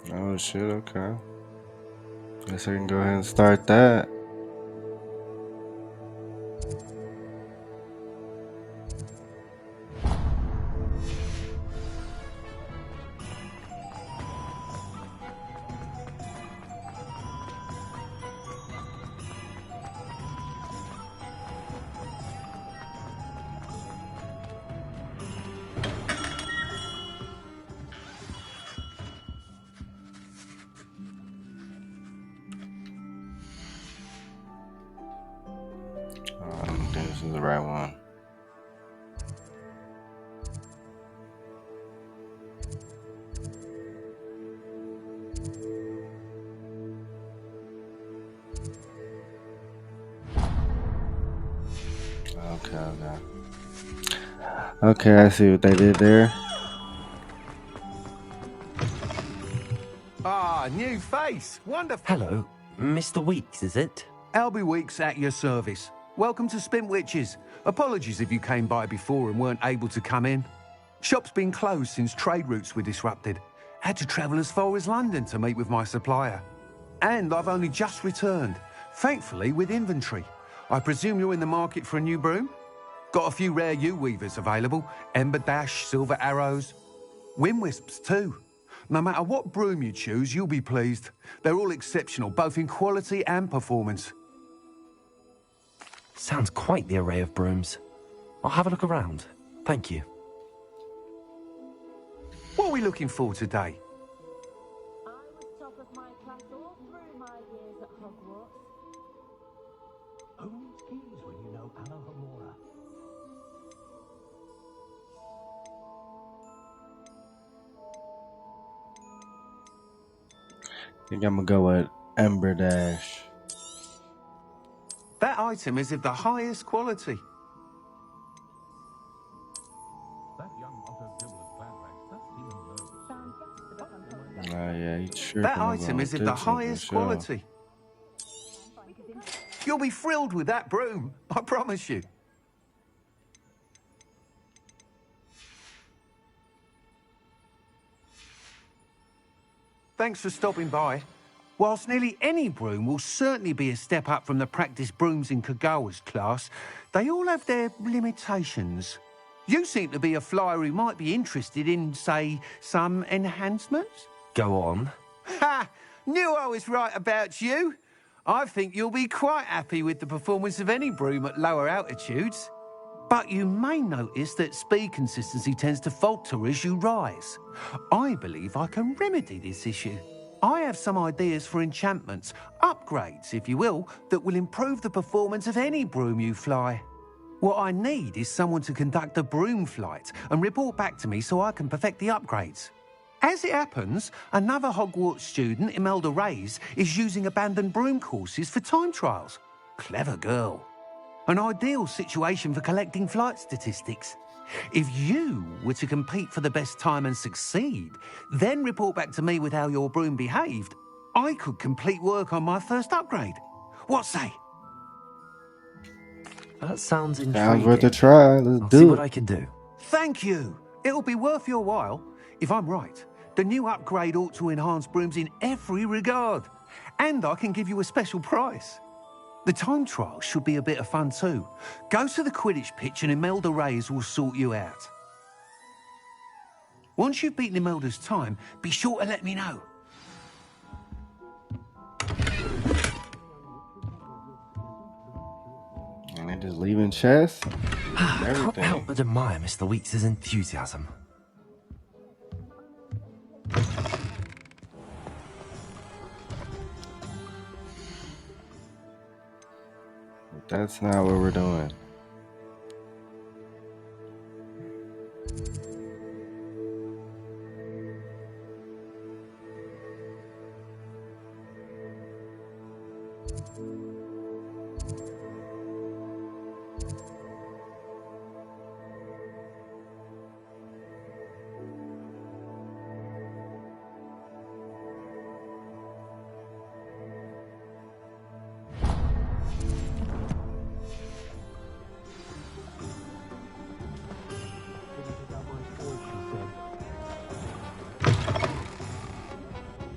Oh shit, okay. Guess I can go ahead and start that. I don't think this is the right one. Okay, I see what they did there. Ah, new face. Wonderful. Hello, Mr. Weeks, is it? Albie Weeks at your service. Welcome to Spintwitches. Apologies if you came by before and weren't able to come in. Shop's been closed since trade routes were disrupted. Had to travel as far as London to meet with my supplier. And I've only just returned, thankfully with inventory. I presume you're in the market for a new broom? Got a few rare U-weavers available. Ember Dash, Silver Arrows. Wind Wisps too. No matter what broom you choose, you'll be pleased. They're all exceptional, both in quality and performance. Sounds quite the array of brooms. I'll have a look around. Thank you. What are we looking for today? I was top of my class all through my years at Hogwarts. Only skills when you know Alohomora. I think I'm gonna go with Ember Dash. That item is of the highest quality. That young Otto Gibbler's clan ranks does seem nervous. Yeah, he's tripping. That item is of the highest quality. You'll be thrilled with that broom, I promise you. Thanks for stopping by. Whilst nearly any broom will certainly be a step up from the practice brooms in Kagawa's class, they all have their limitations. You seem to be a flyer who might be interested in, say, some enhancements? Go on. Ha! Knew I was right about you. I think you'll be quite happy with the performance of any broom at lower altitudes. But you may notice that speed consistency tends to falter as you rise. I believe I can remedy this issue. I have some ideas for enchantments, upgrades, if you will, that will improve the performance of any broom you fly. What I need is someone to conduct a broom flight and report back to me so I can perfect the upgrades. As it happens, another Hogwarts student, Imelda Reyes, is using abandoned broom courses for time trials. Clever girl. An ideal situation for collecting flight statistics. If you were to compete for the best time and succeed, then report back to me with how your broom behaved, I could complete work on my first upgrade. What say? That sounds intriguing. Sounds worth a try. Let's I'll do see it. what I can do. Thank you. It'll be worth your while. If I'm right, the new upgrade ought to enhance brooms in every regard. And I can give you a special price. The time trial should be a bit of fun too. Go to the Quidditch pitch and Imelda Reyes will sort you out. Once you've beaten Imelda's time, be sure to let me know. And they're just leaving chess. I can't help but admire Mr. Weeks' enthusiasm. That's not what we're doing.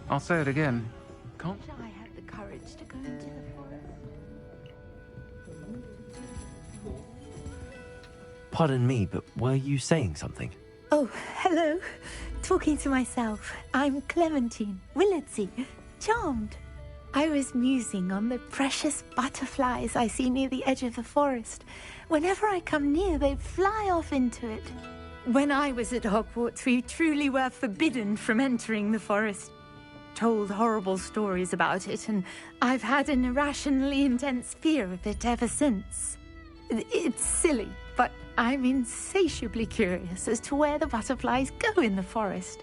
I'll say it again. Can't I had the courage to go into the forest. Pardon me, but were you saying something? Oh, hello. Talking to myself. I'm Clementine Willardsey. Charmed. I was musing on the precious butterflies I see near the edge of the forest. Whenever I come near, they fly off into it. When I was at Hogwarts, we truly were forbidden from entering the forest. Told horrible stories about it, and I've had an irrationally intense fear of it ever since. It's silly, but I'm insatiably curious as to where the butterflies go in the forest.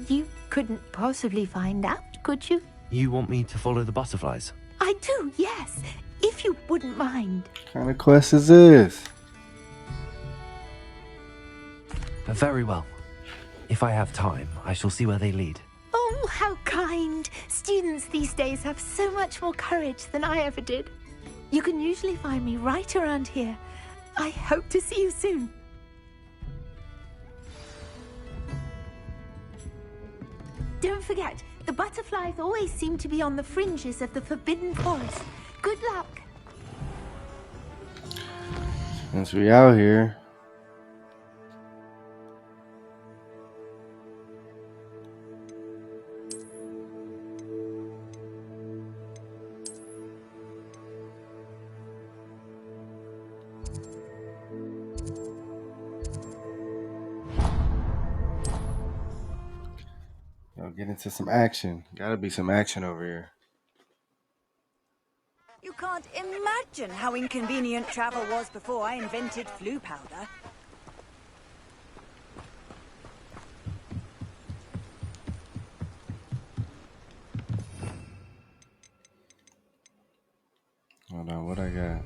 You couldn't possibly find out, could you? You want me to follow the butterflies? I do, yes, if you wouldn't mind. What kind of quest is this? Very well. If I have time, I shall see where they lead. Oh, how kind. Students these days have so much more courage than I ever did. You can usually find me right around here. I hope to see you soon. Don't forget, the butterflies always seem to be on the fringes of the Forbidden Forest. Good luck. Since we out here. get into some action. Gotta be some action over here. You can't imagine how inconvenient travel was before I invented flu powder. Hold on, what I got?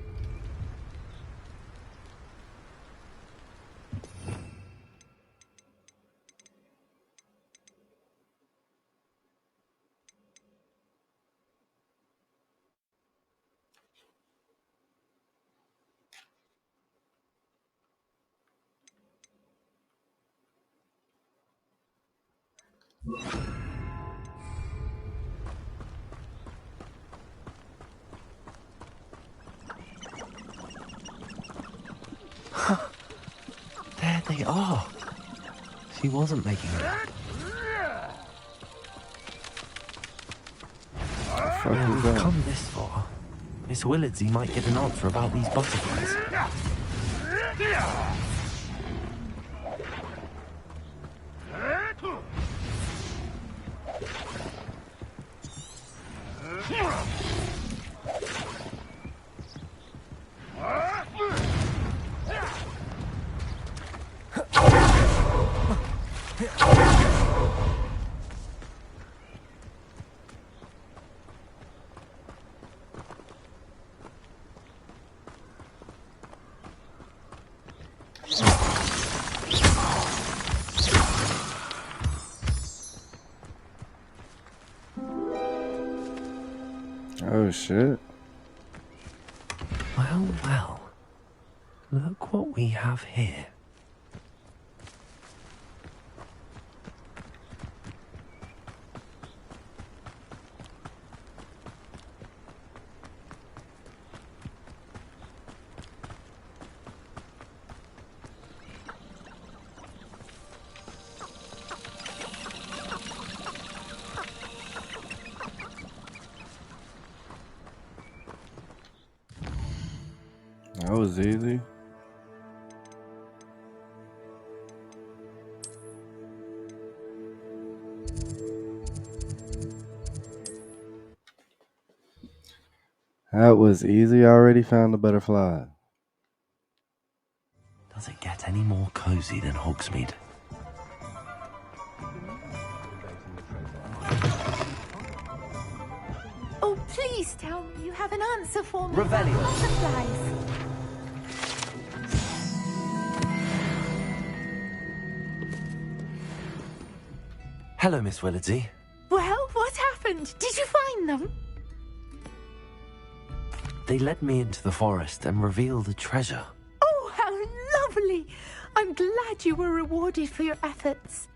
There they are. She wasn't making it up. Well, we've come this far. Miss Willardsey might get an answer about these butterflies. Oh shit. Well, well. Look what we have here. That was easy. That was easy. I already found the butterfly. Does it get any more cozy than Hogsmeade? Oh, please tell me you have an answer for me. Revelio. About butterflies. Hello, Miss Willardsey. Well, what happened? Did you find them? They led me into the forest and revealed a treasure. Oh, how lovely! I'm glad you were rewarded for your efforts.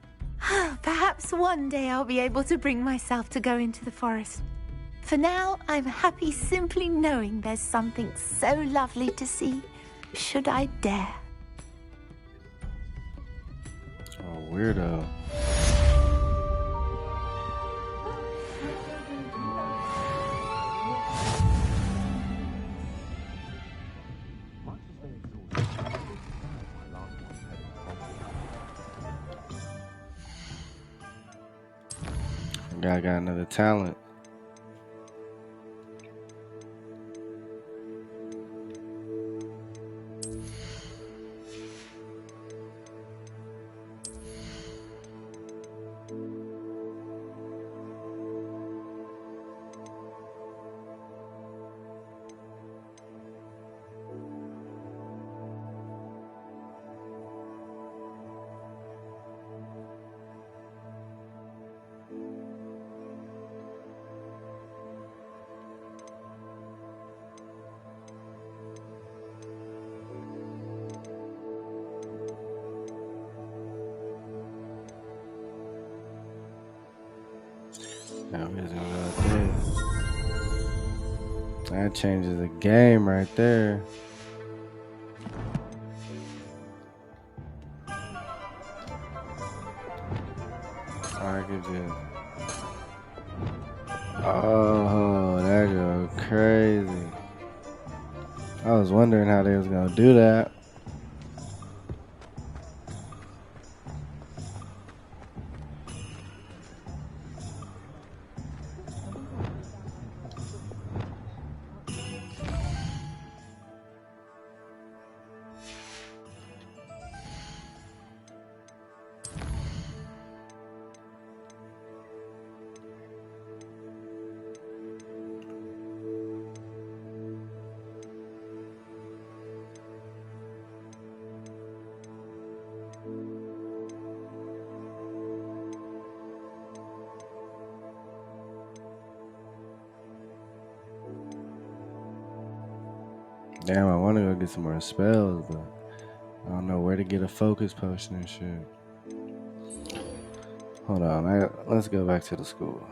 Perhaps one day I'll be able to bring myself to go into the forest. For now, I'm happy simply knowing there's something so lovely to see, should I dare. Oh, weirdo. Guy got another talent. Now we're just gonna go like this. That changes the game right there. I could just. Oh, that go crazy. I was wondering how they was gonna do that. Damn, I want to go get some more spells, but I don't know where to get a focus potion and shit. Hold on, let's go back to the school.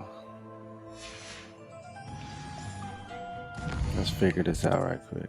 Let's figure this out right quick.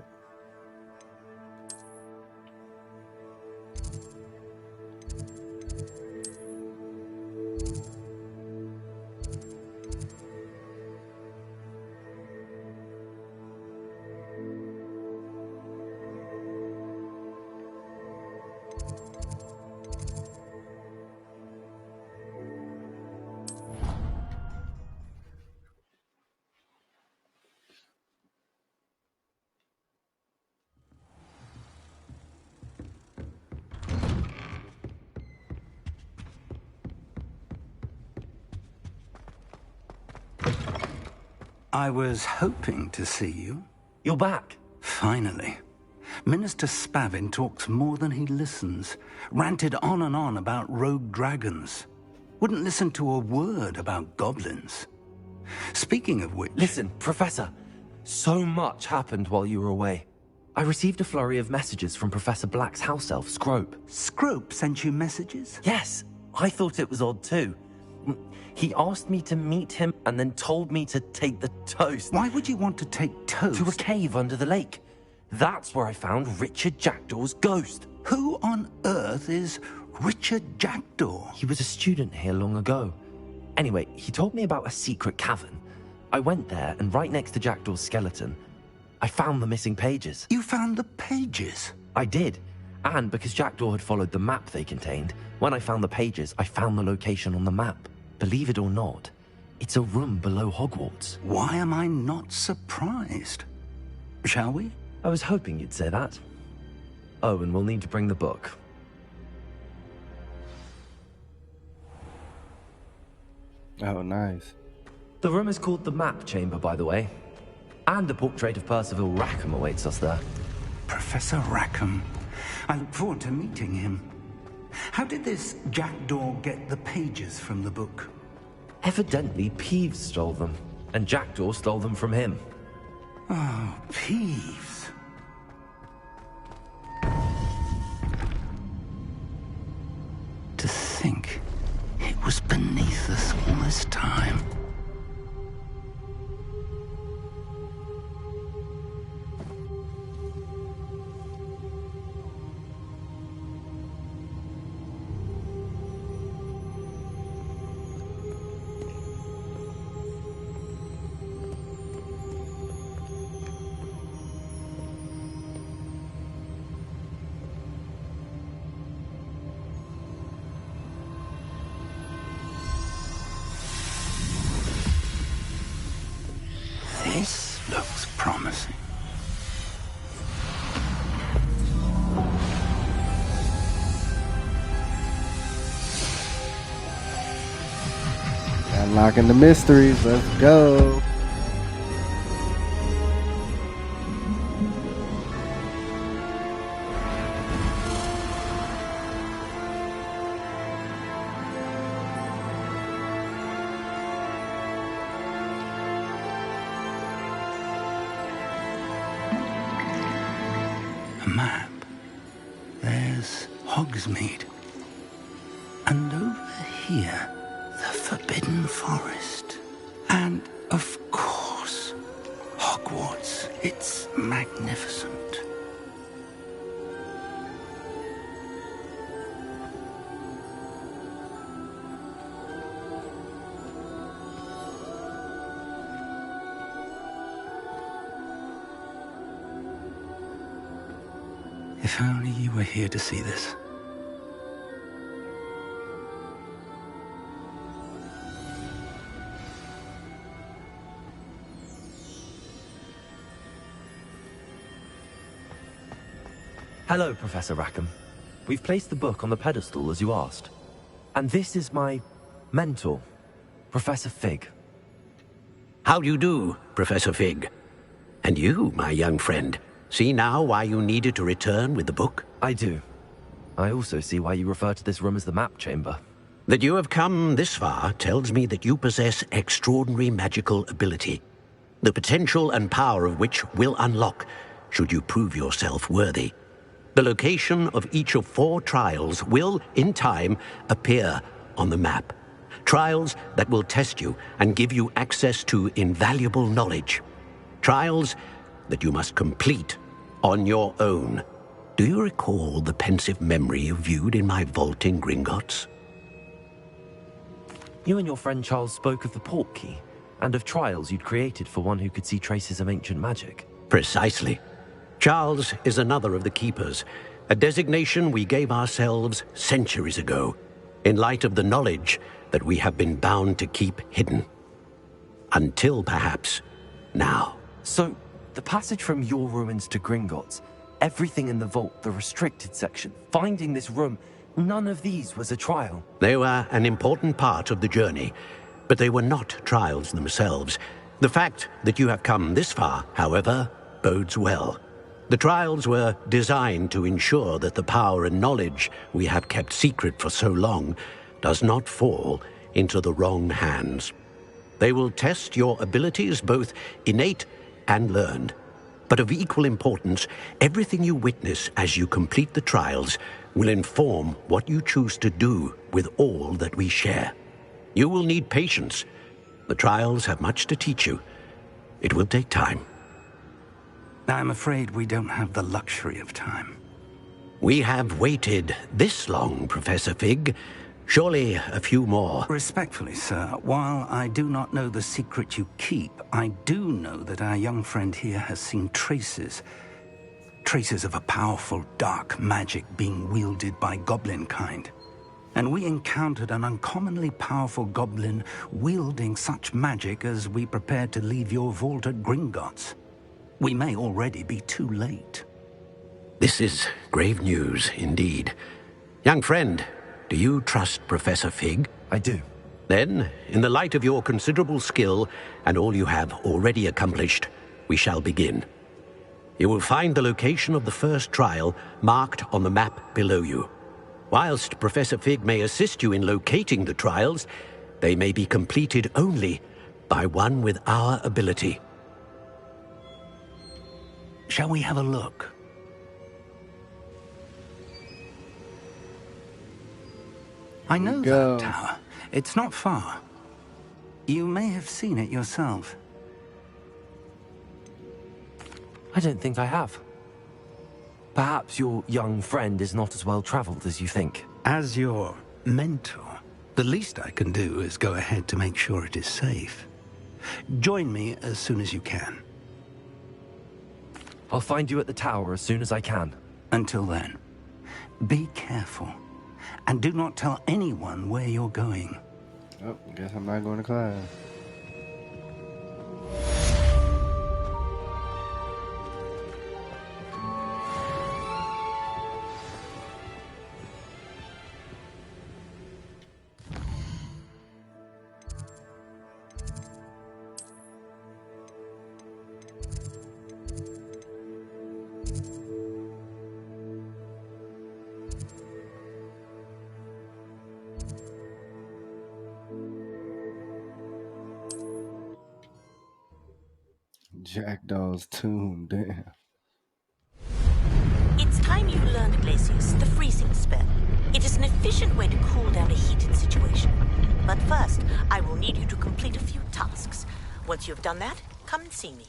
I was hoping to see you. You're back. Finally. Minister Spavin talks more than he listens. Ranted on and on about rogue dragons. Wouldn't listen to a word about goblins. Speaking of which... Listen, Professor. So much happened while you were away. I received a flurry of messages from Professor Black's house elf, Scrope. Scrope sent you messages? Yes. I thought it was odd too. He asked me to meet him and then told me to take the toast. Why would you want to take toast? To a cave under the lake. That's where I found Richard Jackdaw's ghost. Who on earth is Richard Jackdaw? He was a student here long ago. Anyway, he told me about a secret cavern. I went there, and right next to Jackdaw's skeleton, I found the missing pages. You found the pages? I did. And because Jackdaw had followed the map they contained, when I found the pages, I found the location on the map. Believe it or not, it's a room below Hogwarts. Why am I not surprised? Shall we? I was hoping you'd say that. Oh, and we'll need to bring the book. Oh, nice. The room is called the Map Chamber, by the way. And a portrait of Percival Rackham awaits us there. Professor Rackham. I look forward to meeting him. How did this Jackdaw get the pages from the book? Evidently, Peeves stole them, and Jackdaw stole them from him. Oh, Peeves. To think it was beneath us all this time. This looks promising. Unlocking the mysteries. Let's go. A map. There's Hogsmeade. And over here, the Forbidden Forest. And, of course, Hogwarts. It's magnificent. If only you were here to see this. Hello, Professor Rackham. We've placed the book on the pedestal as you asked. And this is my mentor, Professor Fig. How do you do, Professor Fig? And you, my young friend, see now why you needed to return with the book? I do. I also see why you refer to this room as the Map Chamber. That you have come this far tells me that you possess extraordinary magical ability, the potential and power of which will unlock should you prove yourself worthy. The location of each of 4 trials will, in time, appear on the map. Trials that will test you and give you access to invaluable knowledge. Trials that you must complete on your own. Do you recall the pensive memory you viewed in my vault in Gringotts? You and your friend Charles spoke of the port key, and of trials you'd created for one who could see traces of ancient magic. Precisely. Charles is another of the Keepers, a designation we gave ourselves centuries ago, in light of the knowledge that we have been bound to keep hidden. Until, perhaps, now. So, the passage from your ruins to Gringotts, everything in the vault, the restricted section, finding this room, none of these was a trial. They were an important part of the journey, but they were not trials themselves. The fact that you have come this far, however, bodes well. The trials were designed to ensure that the power and knowledge we have kept secret for so long does not fall into the wrong hands. They will test your abilities, both innate and learned. But of equal importance, everything you witness as you complete the trials will inform what you choose to do with all that we share. You will need patience. The trials have much to teach you. It will take time. I'm afraid we don't have the luxury of time. We have waited this long, Professor Fig. Surely a few more. Respectfully, sir, while I do not know the secret you keep, I do know that our young friend here has seen traces of a powerful dark magic being wielded by goblin kind. And we encountered an uncommonly powerful goblin wielding such magic as we prepared to leave your vault at Gringotts. We may already be too late. This is grave news, indeed. Young friend, do you trust Professor Fig? I do. Then, in the light of your considerable skill and all you have already accomplished, we shall begin. You will find the location of the first trial marked on the map below you. Whilst Professor Fig may assist you in locating the trials, they may be completed only by one with our ability. Shall we have a look? I know that tower. It's not far. You may have seen it yourself. I don't think I have. Perhaps your young friend is not as well traveled as you think. As your mentor, the least I can do is go ahead to make sure it is safe. Join me as soon as you can. I'll find you at the tower as soon as I can. Until then, be careful. And do not tell anyone where you're going. Oh, guess I'm not going to class. Jackdaw's tomb, damn. It's time you learned, Glacius, the freezing spell. It is an efficient way to cool down a heated situation. But first, I will need you to complete a few tasks. Once you've done that, come and see me.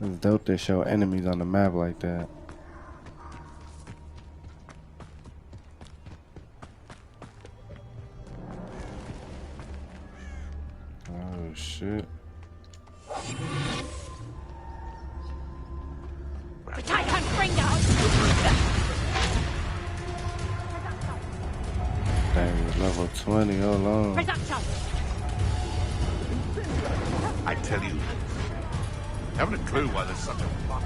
It's dope they show enemies on the map like that. Oh shit. Dang, level 20, hold on. I I tell you, haven't a clue why there's such a fuss.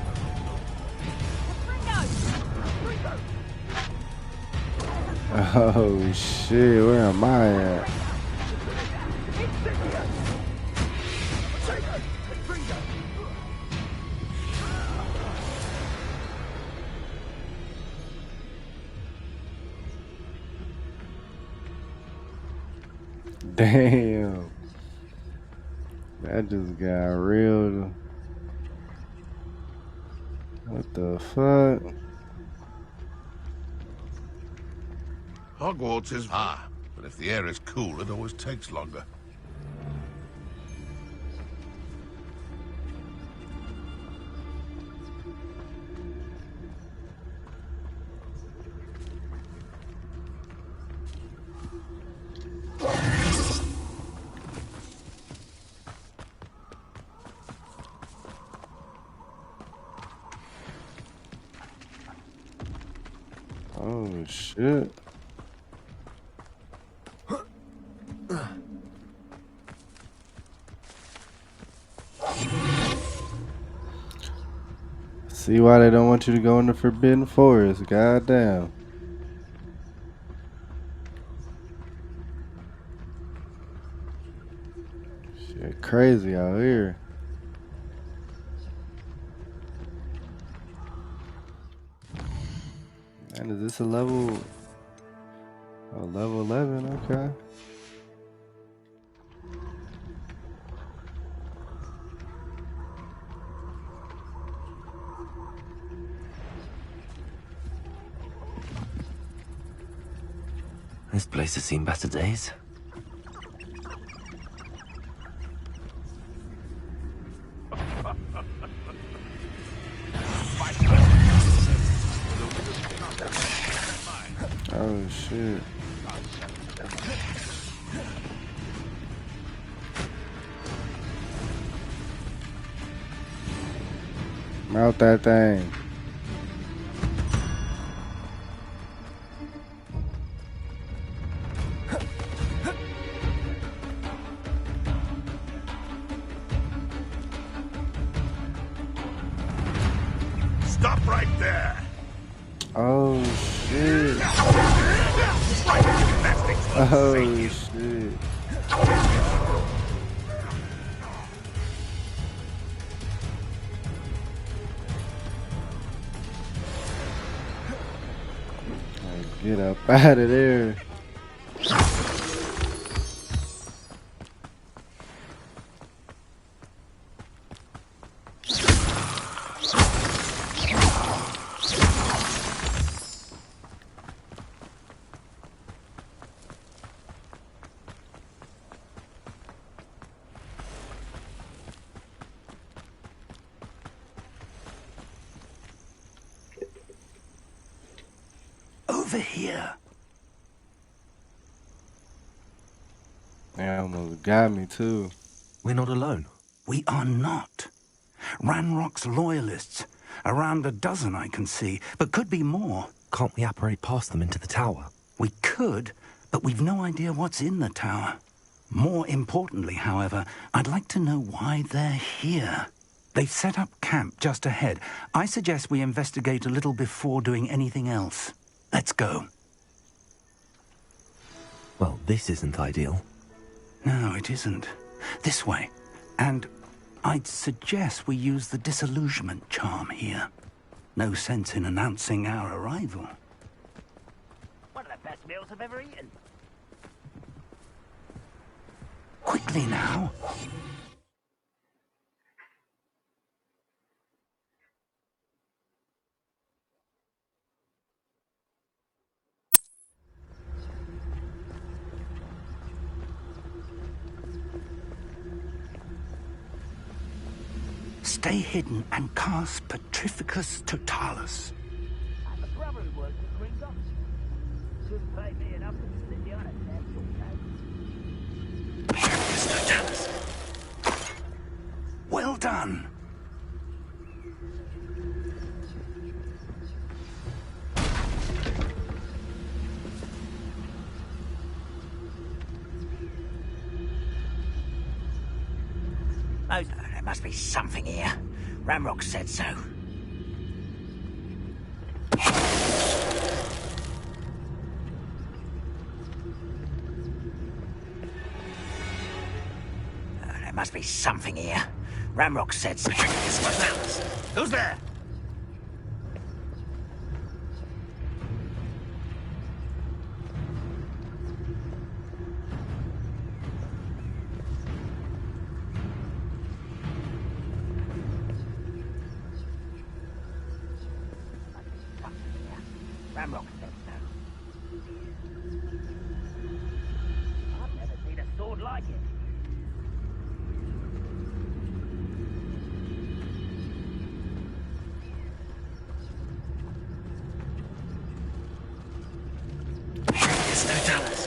Oh shit, where am I at? Damn. That just got real. What the fuck? Hogwarts is but if the air is cool, it always takes longer. Oh shit. See why they don't want you to go in the Forbidden Forest, goddamn. Shit crazy out here. And is this a level? Oh, level 11, okay. This place has seen better days. Oh shit. Mount that thing. Stop right there. Oh shit. Oh shit. Get up out of there. Over here. They almost got me too. We're not alone. We are not. Ranrock's loyalists. Around a dozen I can see, but could be more. Can't we apparate past them into the tower? We could, but we've no idea what's in the tower. More importantly, however, I'd like to know why they're here. They've set up camp just ahead. I suggest we investigate a little before doing anything else. Let's go. Well, this isn't ideal. No, it isn't. This way. And I'd suggest we use the disillusionment charm here. No sense in announcing our arrival. One of the best meals I've ever eaten. Quickly now. Stay hidden and cast Petrificus Totalis. I have a brother who works at Green Docks. Couldn't pay me enough to sit behind a desk all day. Well done. There must be something here. Ramrock said so. There must be something here. Ramrock said so. Who's there? Ramrock said so. I've never seen a sword like it. There's no dollars.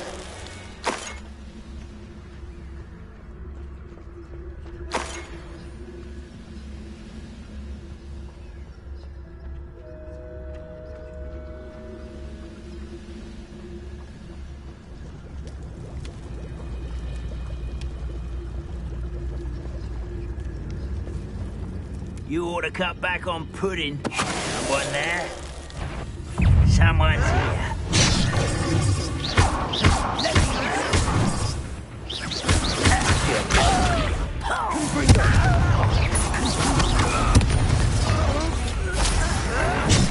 You ought to cut back on pudding. Someone there? Someone's here.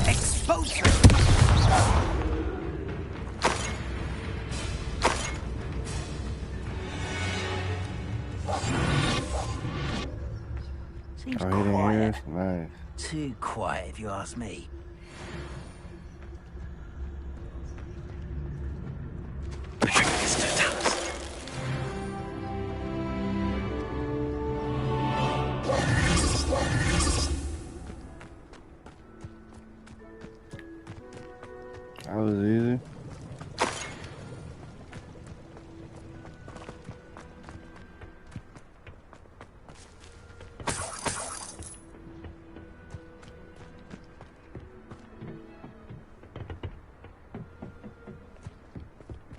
Expose her! Seems Oh, he didn't hear quiet. us? Nice. Too quiet, if you ask me. That was easy.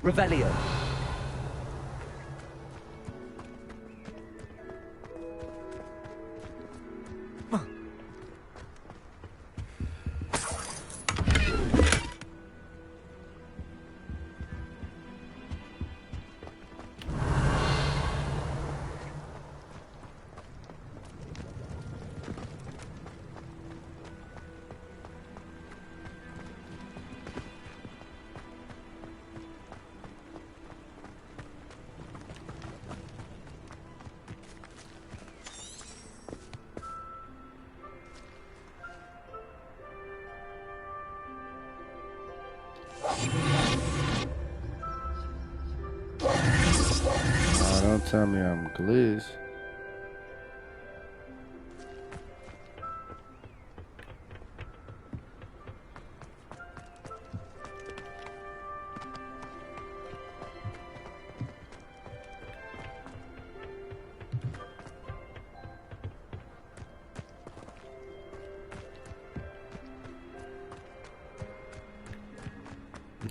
Revelio. Oh, don't tell me I'm glitched.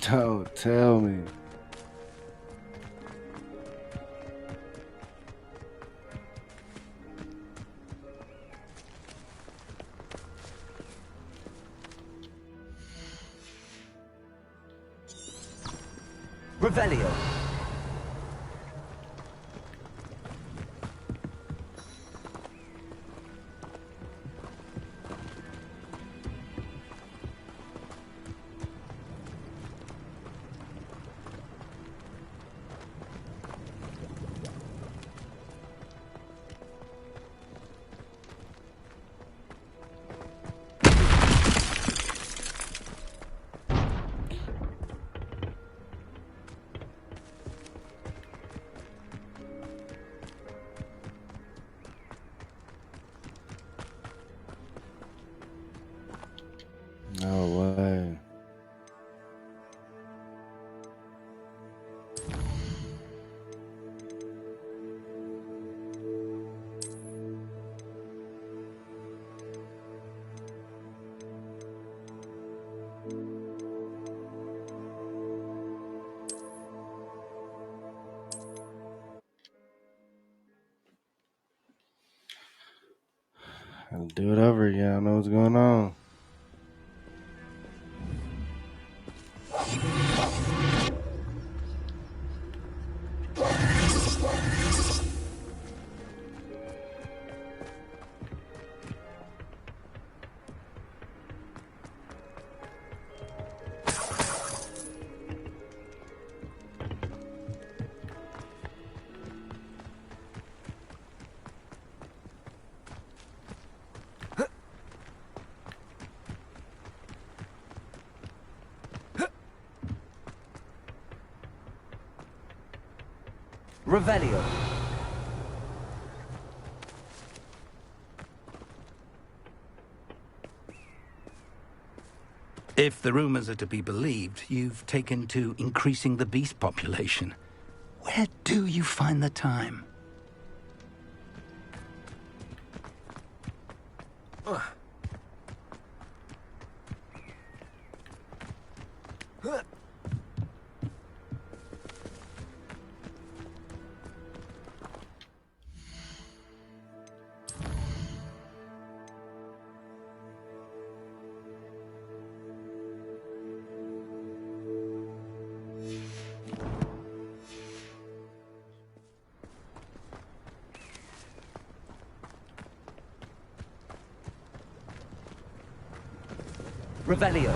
Don't tell me. Revelio. I'll do it over again. I don't know what's going on. Revelio. If the rumors are to be believed, you've taken to increasing the beast population. Where do you find the time? Revelio.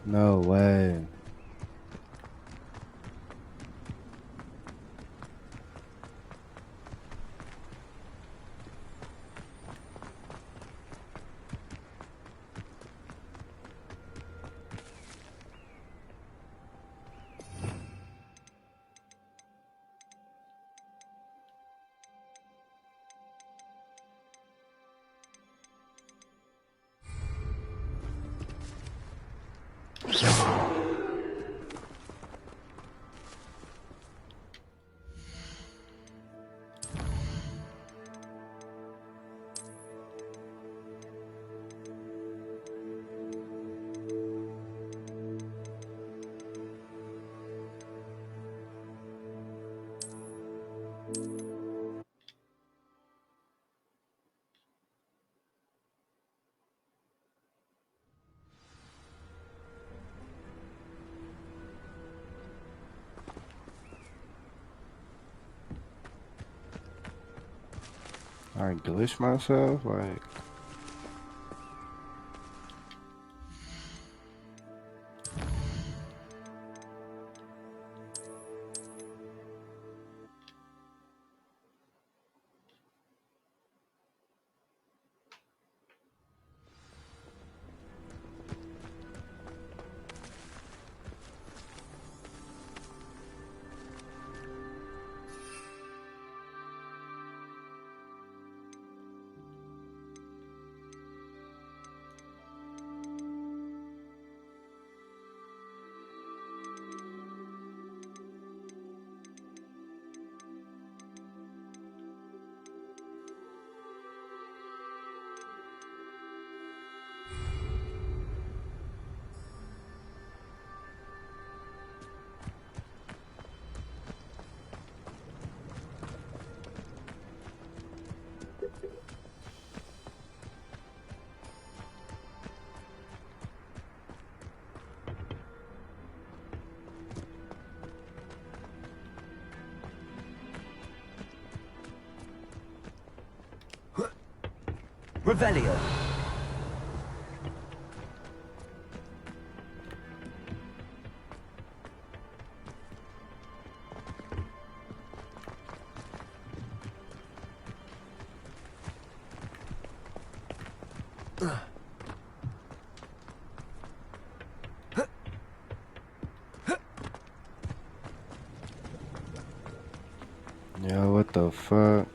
No way. I glitched myself, like. Revelio. What the fuck?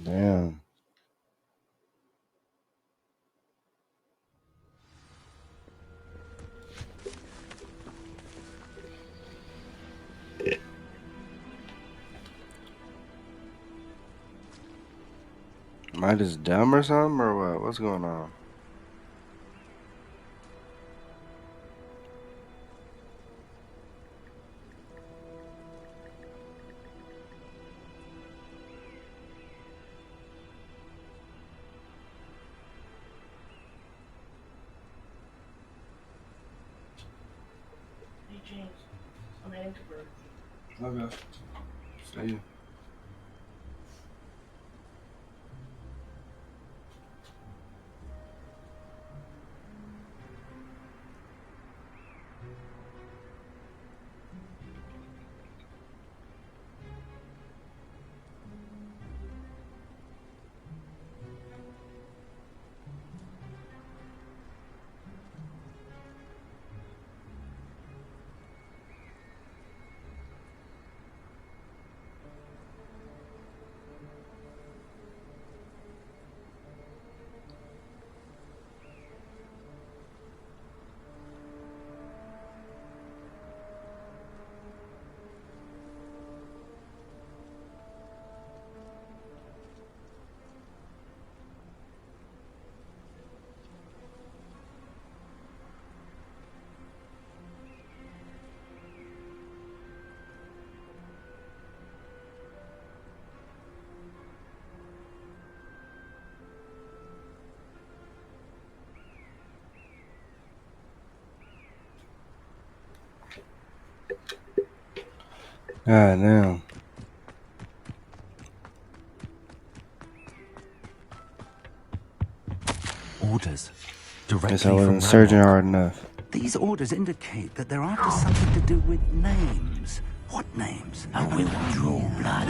Damn. Am I just dumb or something, or what? What's going on? Hey, James. I'm heading to Bird. Okay. See you. God damn. Orders. Guess Directly I wasn't from searching Rannoch. hard enough. These orders indicate that they're after something to do with names. What names? I will draw blood.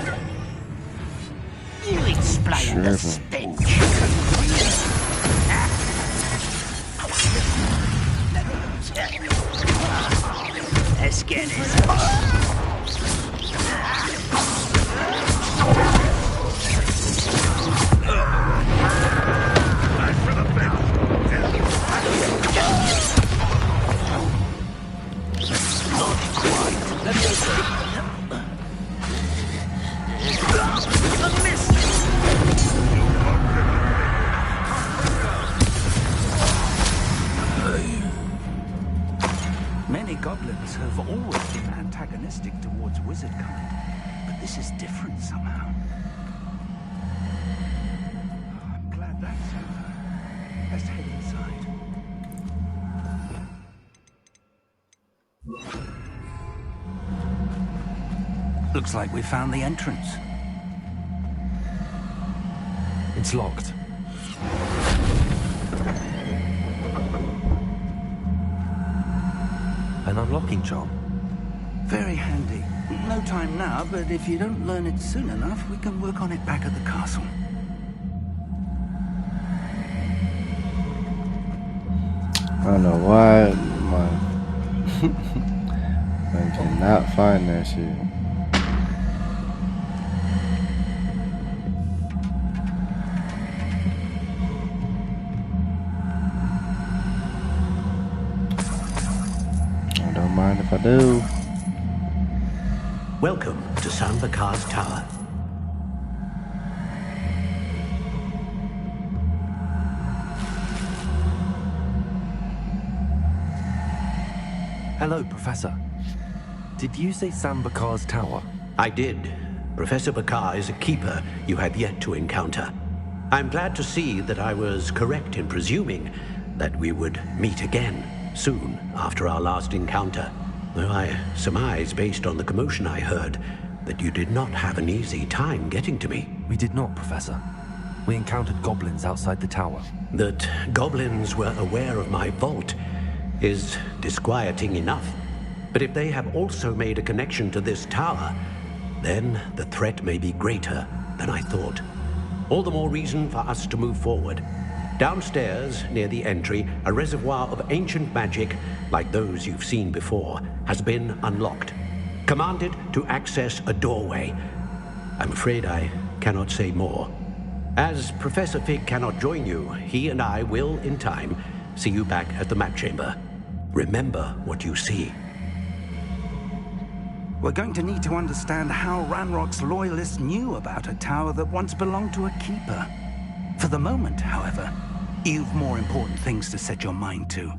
You explain the stench. Let's get this. Many goblins have always been antagonistic towards wizard kind, but this is different somehow. I'm glad that's over. Let's head inside. Looks like we found the entrance. It's locked. An unlocking charm. Very handy. No time now, but if you don't learn it soon enough, we can work on it back at the castle. I don't know why I cannot find that shit. I don't mind if I do. Welcome to San Bakar's Tower. Hello, Professor. Did you say Sam Bakar's tower? I did. Professor Bakar is a keeper you have yet to encounter. I'm glad to see that I was correct in presuming that we would meet again soon after our last encounter. Though I surmise, based on the commotion I heard, that you did not have an easy time getting to me. We did not, Professor. We encountered goblins outside the tower. That goblins were aware of my vault is disquieting enough. But if they have also made a connection to this tower, then the threat may be greater than I thought. All the more reason for us to move forward. Downstairs, near the entry, a reservoir of ancient magic, like those you've seen before, has been unlocked. Commanded to access a doorway. I'm afraid I cannot say more. As Professor Fig cannot join you, he and I will, in time, see you back at the map chamber. Remember what you see. We're going to need to understand how Ranrock's loyalists knew about a tower that once belonged to a keeper. For the moment, however, you've more important things to set your mind to.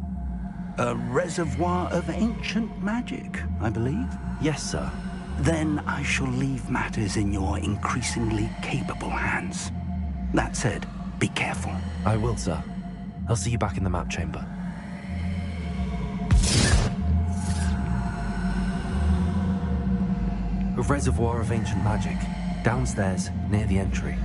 A reservoir of ancient magic, I believe? Yes, sir. Then I shall leave matters in your increasingly capable hands. That said, be careful. I will, sir. I'll see you back in the map chamber. A reservoir of ancient magic, downstairs, near the entry.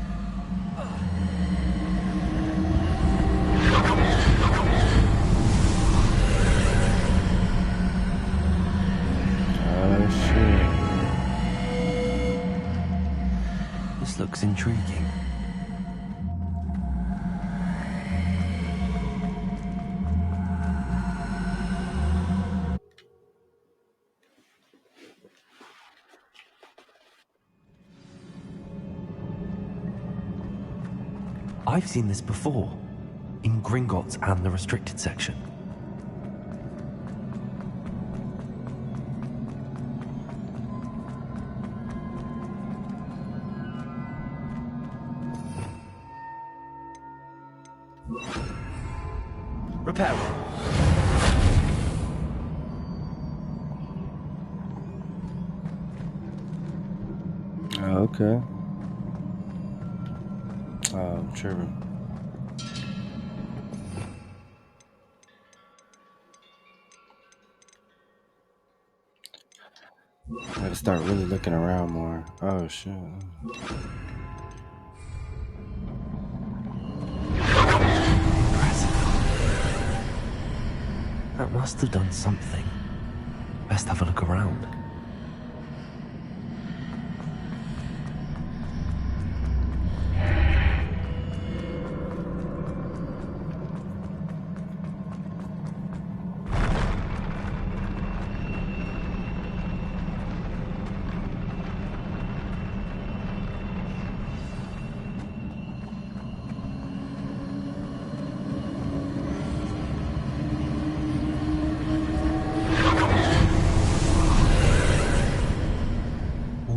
Oh, shit. This looks intriguing. I've seen this before, in Gringotts and the restricted section. Repair. Okay. Oh, I'm tripping. Gotta start really looking around more. Oh shit. That must have done something. Best have a look around.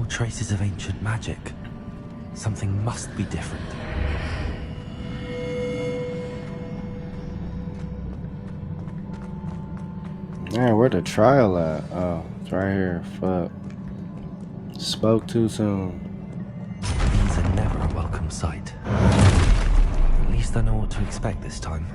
Traces of ancient magic. Something must be different. Man, where the trial at? Oh, it's right here. Fuck. Spoke too soon. These are never a welcome sight. At least I know what to expect this time.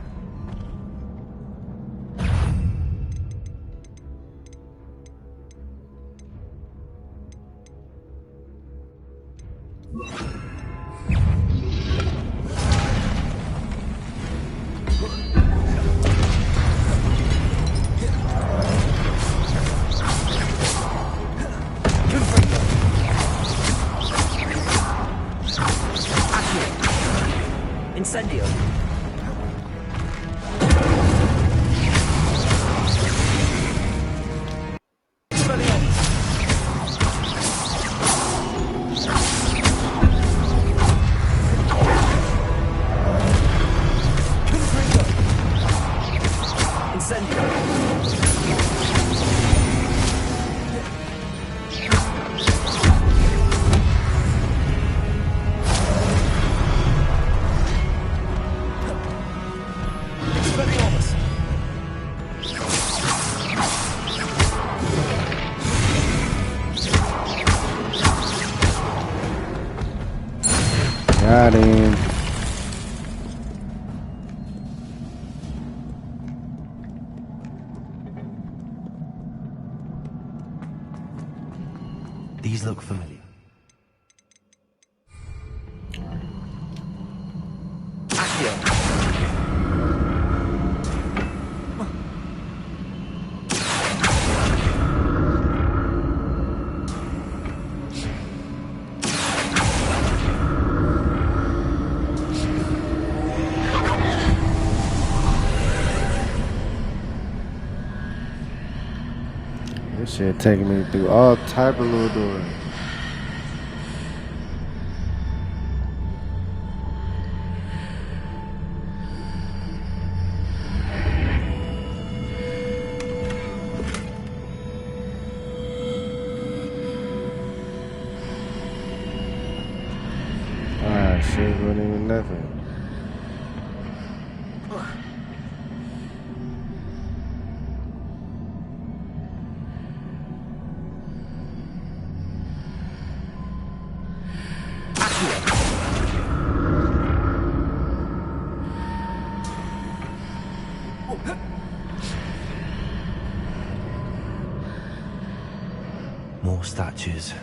Incendio. These look familiar. This shit taking me through all type of little doors. Ah, shit, wasn't even nothing. More statues.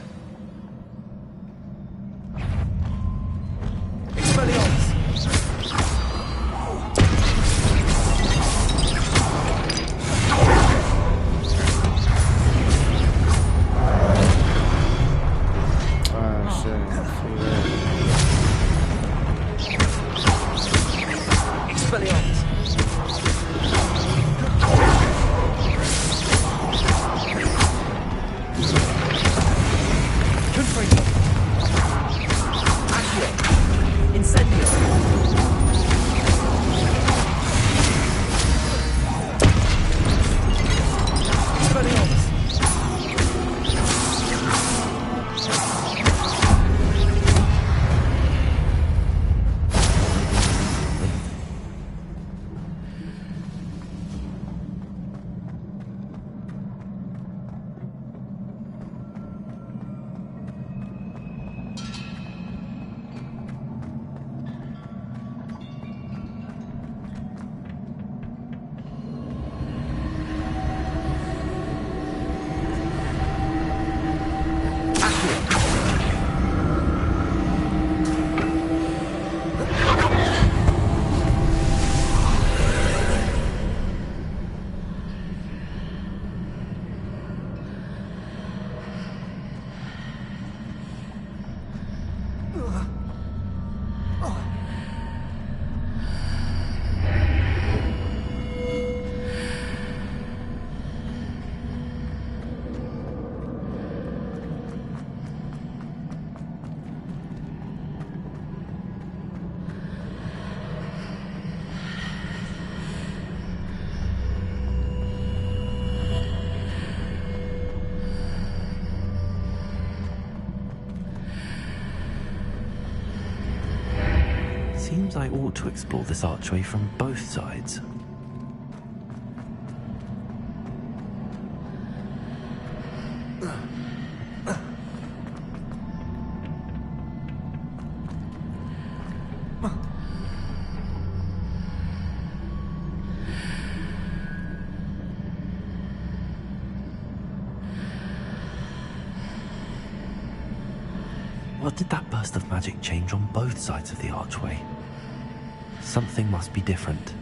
Seems I ought to explore this archway from both sides. What did that burst of magic change on both sides of the archway? Something must be different.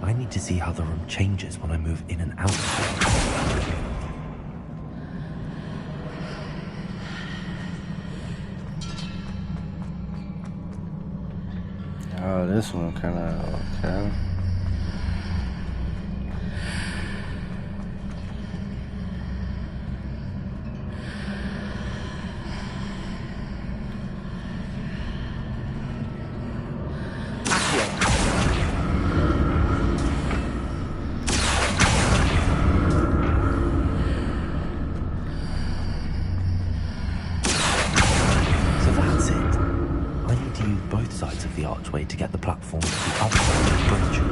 I need to see how the room changes when I move in and out of it. Oh, this one kind of okay. that's it. I need to use both sides of the archway to get the platform to the other side of the bridge.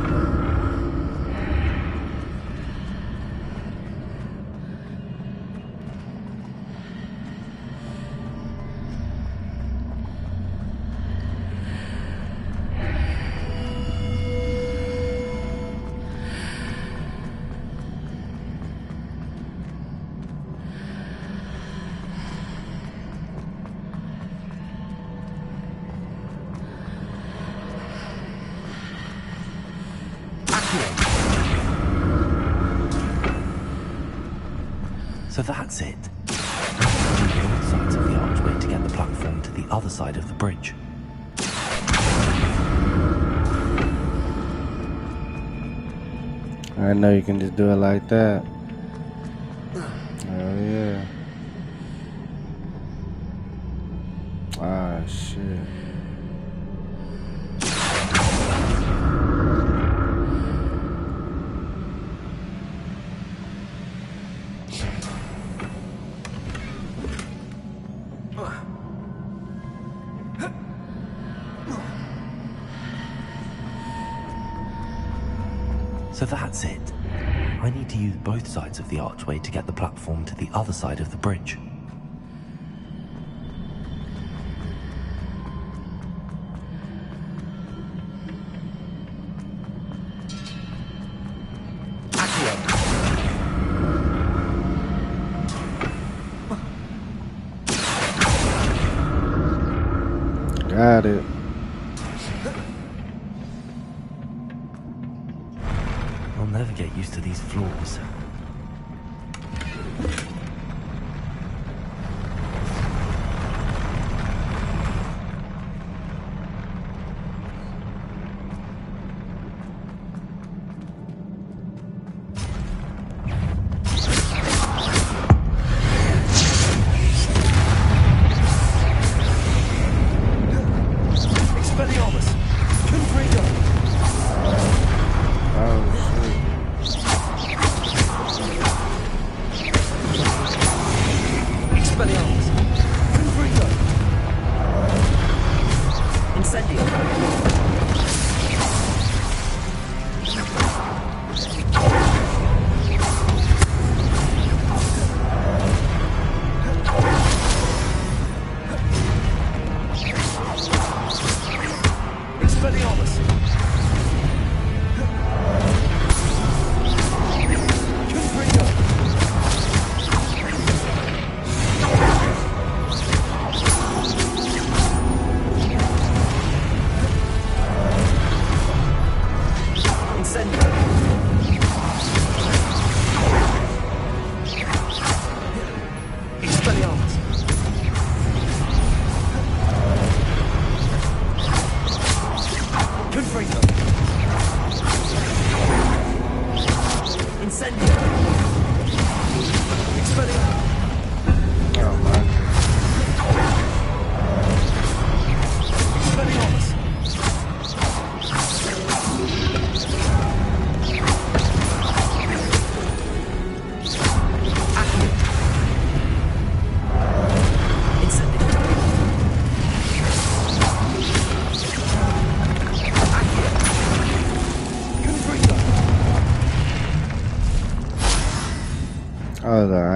So that's it. I need both sides of the archway to get the platform to the other side of the bridge. I know you can just do it like that. Oh yeah. Ah shit. So that's it. I need to use both sides of the archway to get the platform to the other side of the bridge. Got it. I'll never get used to these floors.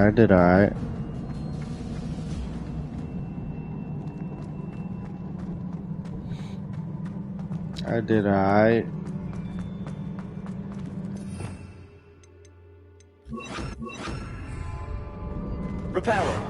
I did alright. I did alright. Repair.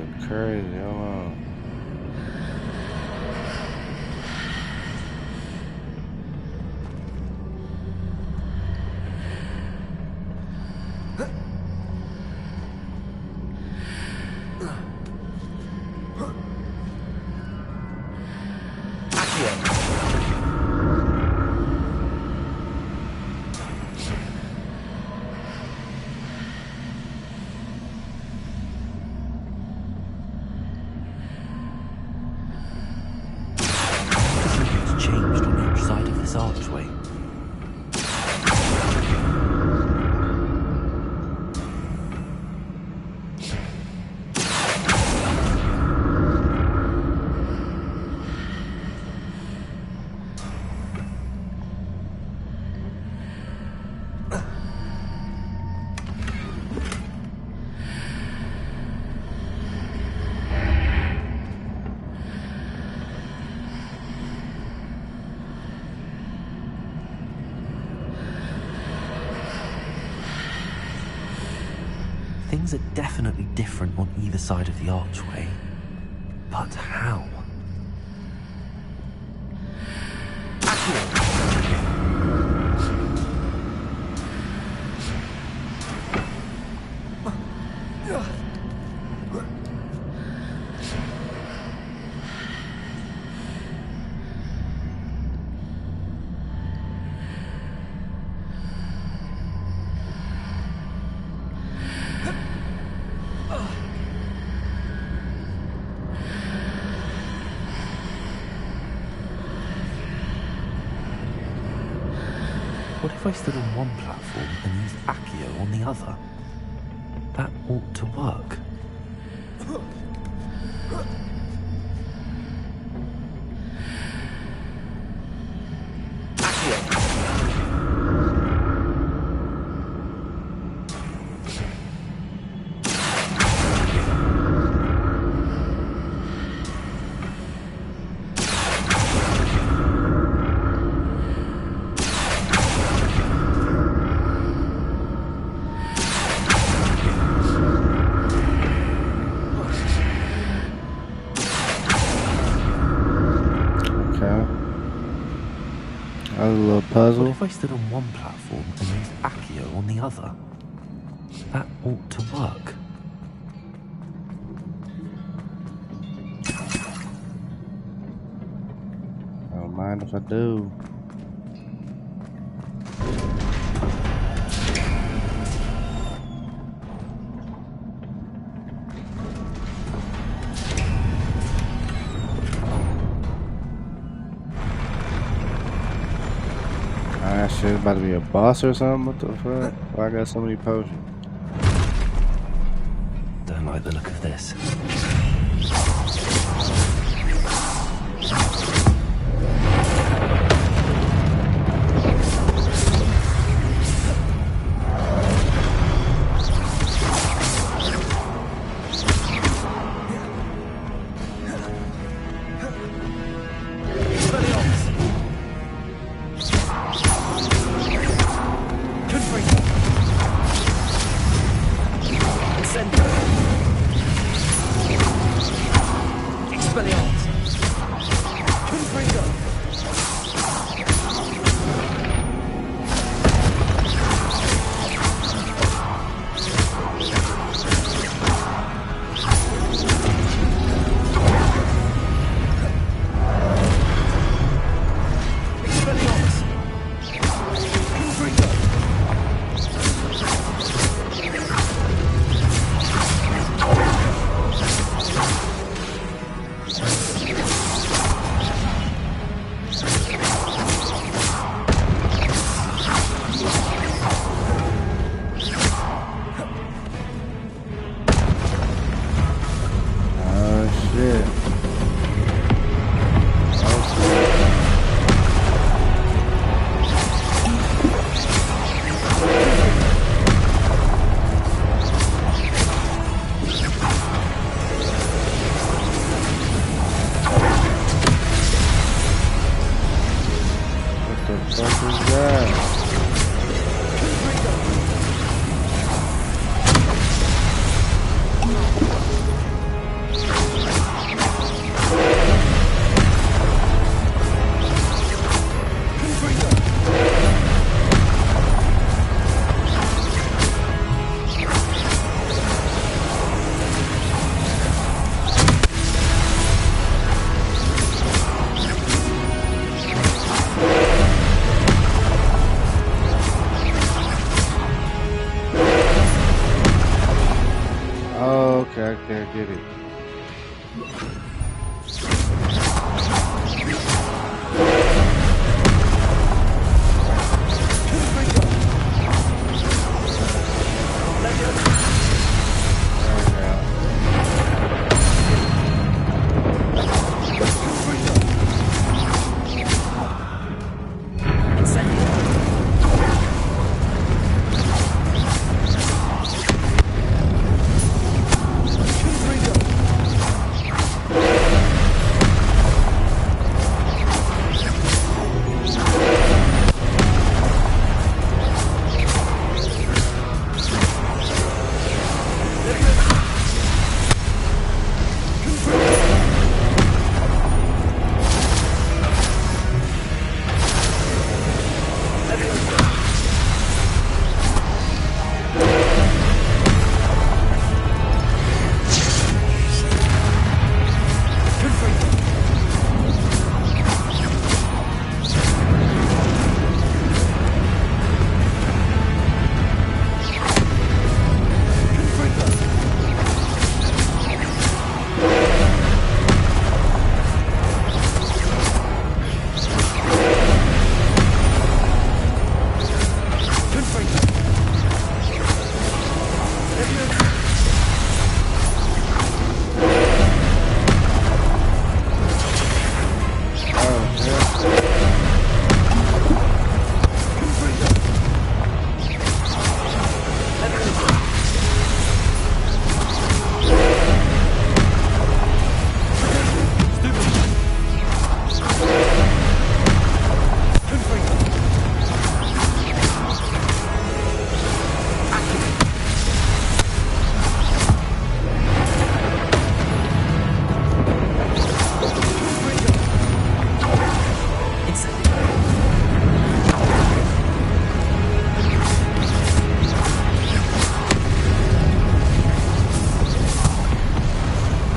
look crazy. Hold on. It's changed on each side of this archway. Things are definitely different on either side of the archway. But how? What if I stood on one platform and used Accio on the other? That ought to work. That was a little puzzle. What if I stood on one platform and used Accio on the other? That ought to work. I don't mind if I do. Ah, shit, about to be a boss or something? What the fuck? Why I got so many potions? Don't like the look of this. get it.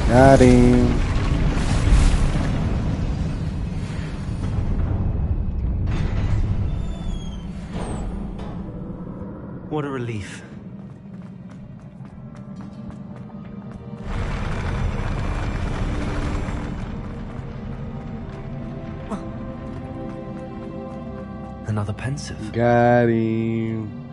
Got him. What a relief. Another pensive. Got him.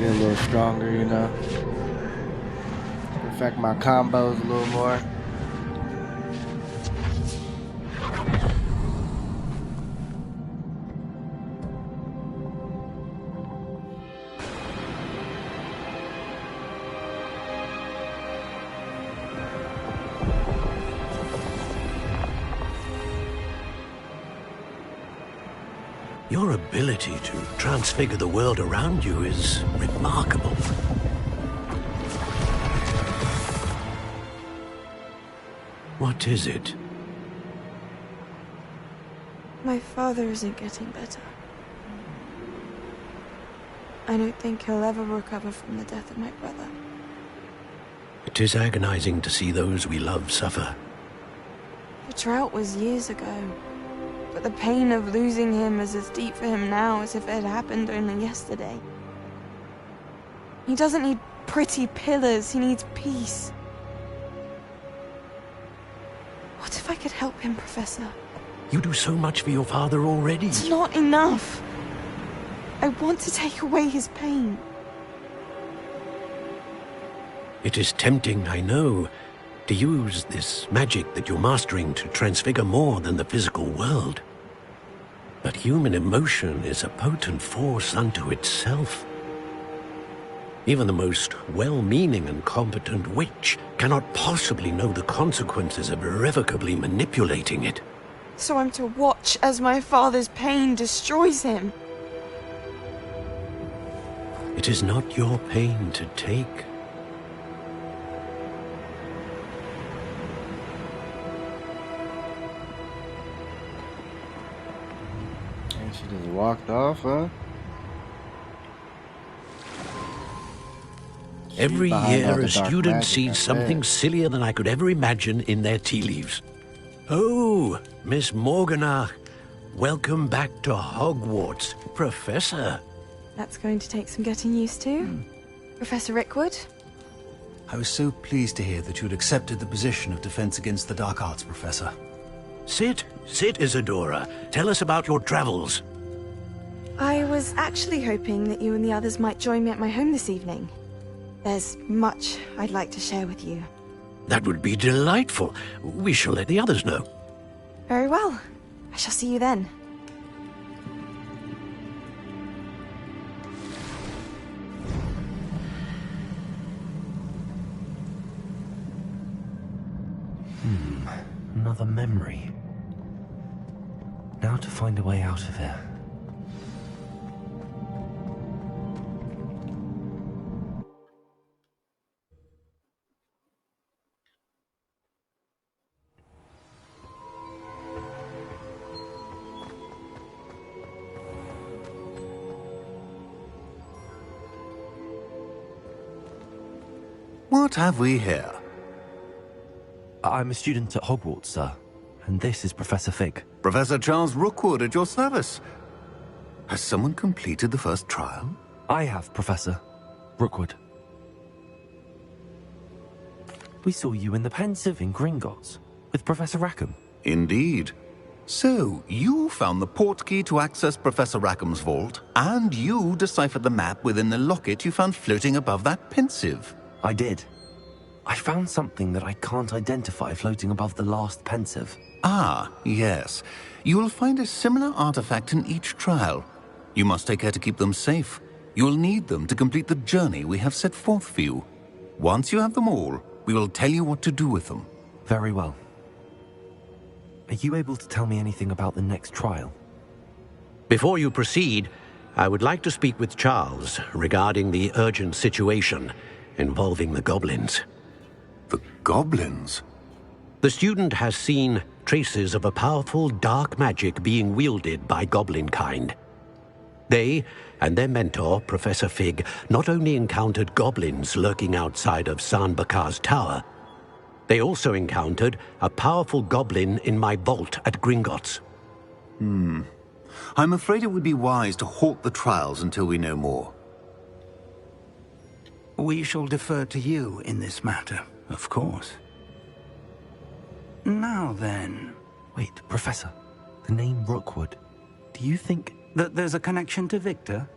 Get a little stronger, you know. Perfect my combos a little more. Your ability to transfigure the world around you is remarkable. What is it? My father isn't getting better. I don't think he'll ever recover from the death of my brother. It is agonizing to see those we love suffer. The drought was years ago, but the pain of losing him is as deep for him now as if it had happened only yesterday. He doesn't need pretty pillars, he needs peace. What if I could help him, Professor? You do so much for your father already. It's not enough. I want to take away his pain. It is tempting, I know, to use this magic that you're mastering to transfigure more than the physical world. But human emotion is a potent force unto itself. Even the most well-meaning and competent witch cannot possibly know the consequences of irrevocably manipulating it. So I'm to watch as my father's pain destroys him. It is not your pain to take. She just walked off, huh? Every behind all year, the a dark student magic, I sees bet. something sillier than I could ever imagine in their tea leaves. Oh, Miss Morganach, welcome back to Hogwarts, Professor. That's going to take some getting used to. Professor Rickwood? I was so pleased to hear that you'd accepted the position of Defense Against the Dark Arts, Professor. Sit, Isadora. Tell us about your travels. I was actually hoping that you and the others might join me at my home this evening. There's much I'd like to share with you. That would be delightful. We shall let the others know. Very well. I shall see you then. Another memory. Now to find a way out of here. What have we here? I'm a student at Hogwarts, sir. And this is Professor Fig. Professor Charles Rookwood at your service. Has someone completed the first trial? I have, Professor Rookwood. We saw you in the Pensive in Gringotts with Professor Rackham. Indeed. So, you found the portkey to access Professor Rackham's vault, and you deciphered the map within the locket you found floating above that Pensive. I did. I found something that I can't identify floating above the last Pensive. Ah, yes. You will find a similar artifact in each trial. You must take care to keep them safe. You will need them to complete the journey we have set forth for you. Once you have them all, we will tell you what to do with them. Very well. Are you able to tell me anything about the next trial? Before you proceed, I would like to speak with Charles regarding the urgent situation involving the goblins. The goblins? The student has seen traces of a powerful dark magic being wielded by goblin kind. They and their mentor, Professor Fig, not only encountered goblins lurking outside of San Bakar's tower, they also encountered a powerful goblin in my vault at Gringotts. I'm afraid it would be wise to halt the trials until we know more. We shall defer to you in this matter, of course. Now then... Wait, Professor. The name Rookwood. Do you think... that there's a connection to Victor?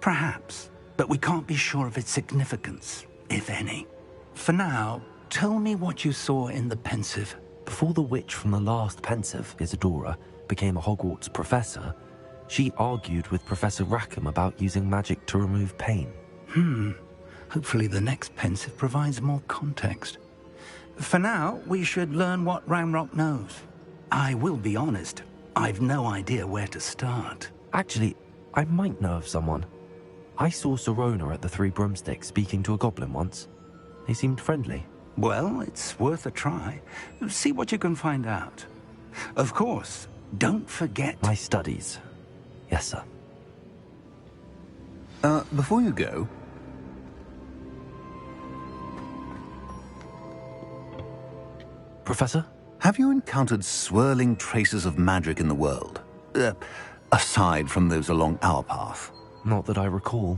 Perhaps, but we can't be sure of its significance, if any. For now, tell me what you saw in the Pensive. Before the witch from the last Pensive, Isadora, became a Hogwarts professor, she argued with Professor Rackham about using magic to remove pain. Hopefully the next Pensive provides more context. For now, we should learn what Ramrock knows. I will be honest, I've no idea where to start. Actually, I might know of someone. I saw Serona at the Three Broomsticks speaking to a goblin once. They seemed friendly. Well, it's worth a try. See what you can find out. Of course, don't forget... My studies. Yes, sir. Before you go... Professor? Have you encountered swirling traces of magic in the world? Aside from those along our path? Not that I recall.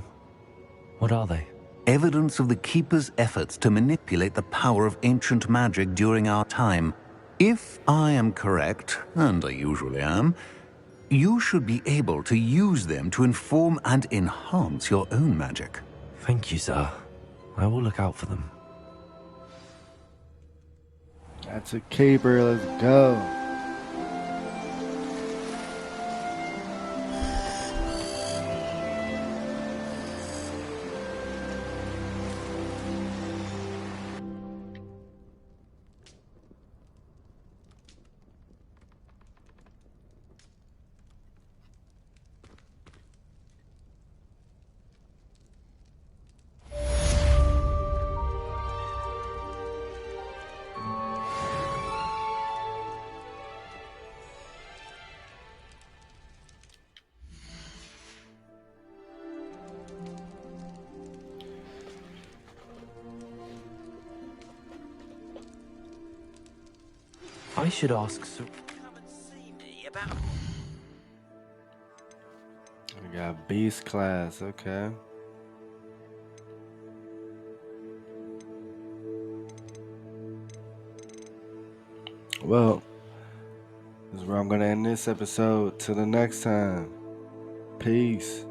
What are they? Evidence of the Keeper's efforts to manipulate the power of ancient magic during our time. If I am correct, and I usually am, you should be able to use them to inform and enhance your own magic. Thank you, sir. I will look out for them. That's a caper, let's go. I should ask Sir. We got beast class, okay. Well, this is where I'm gonna end this episode. Till the next time. Peace.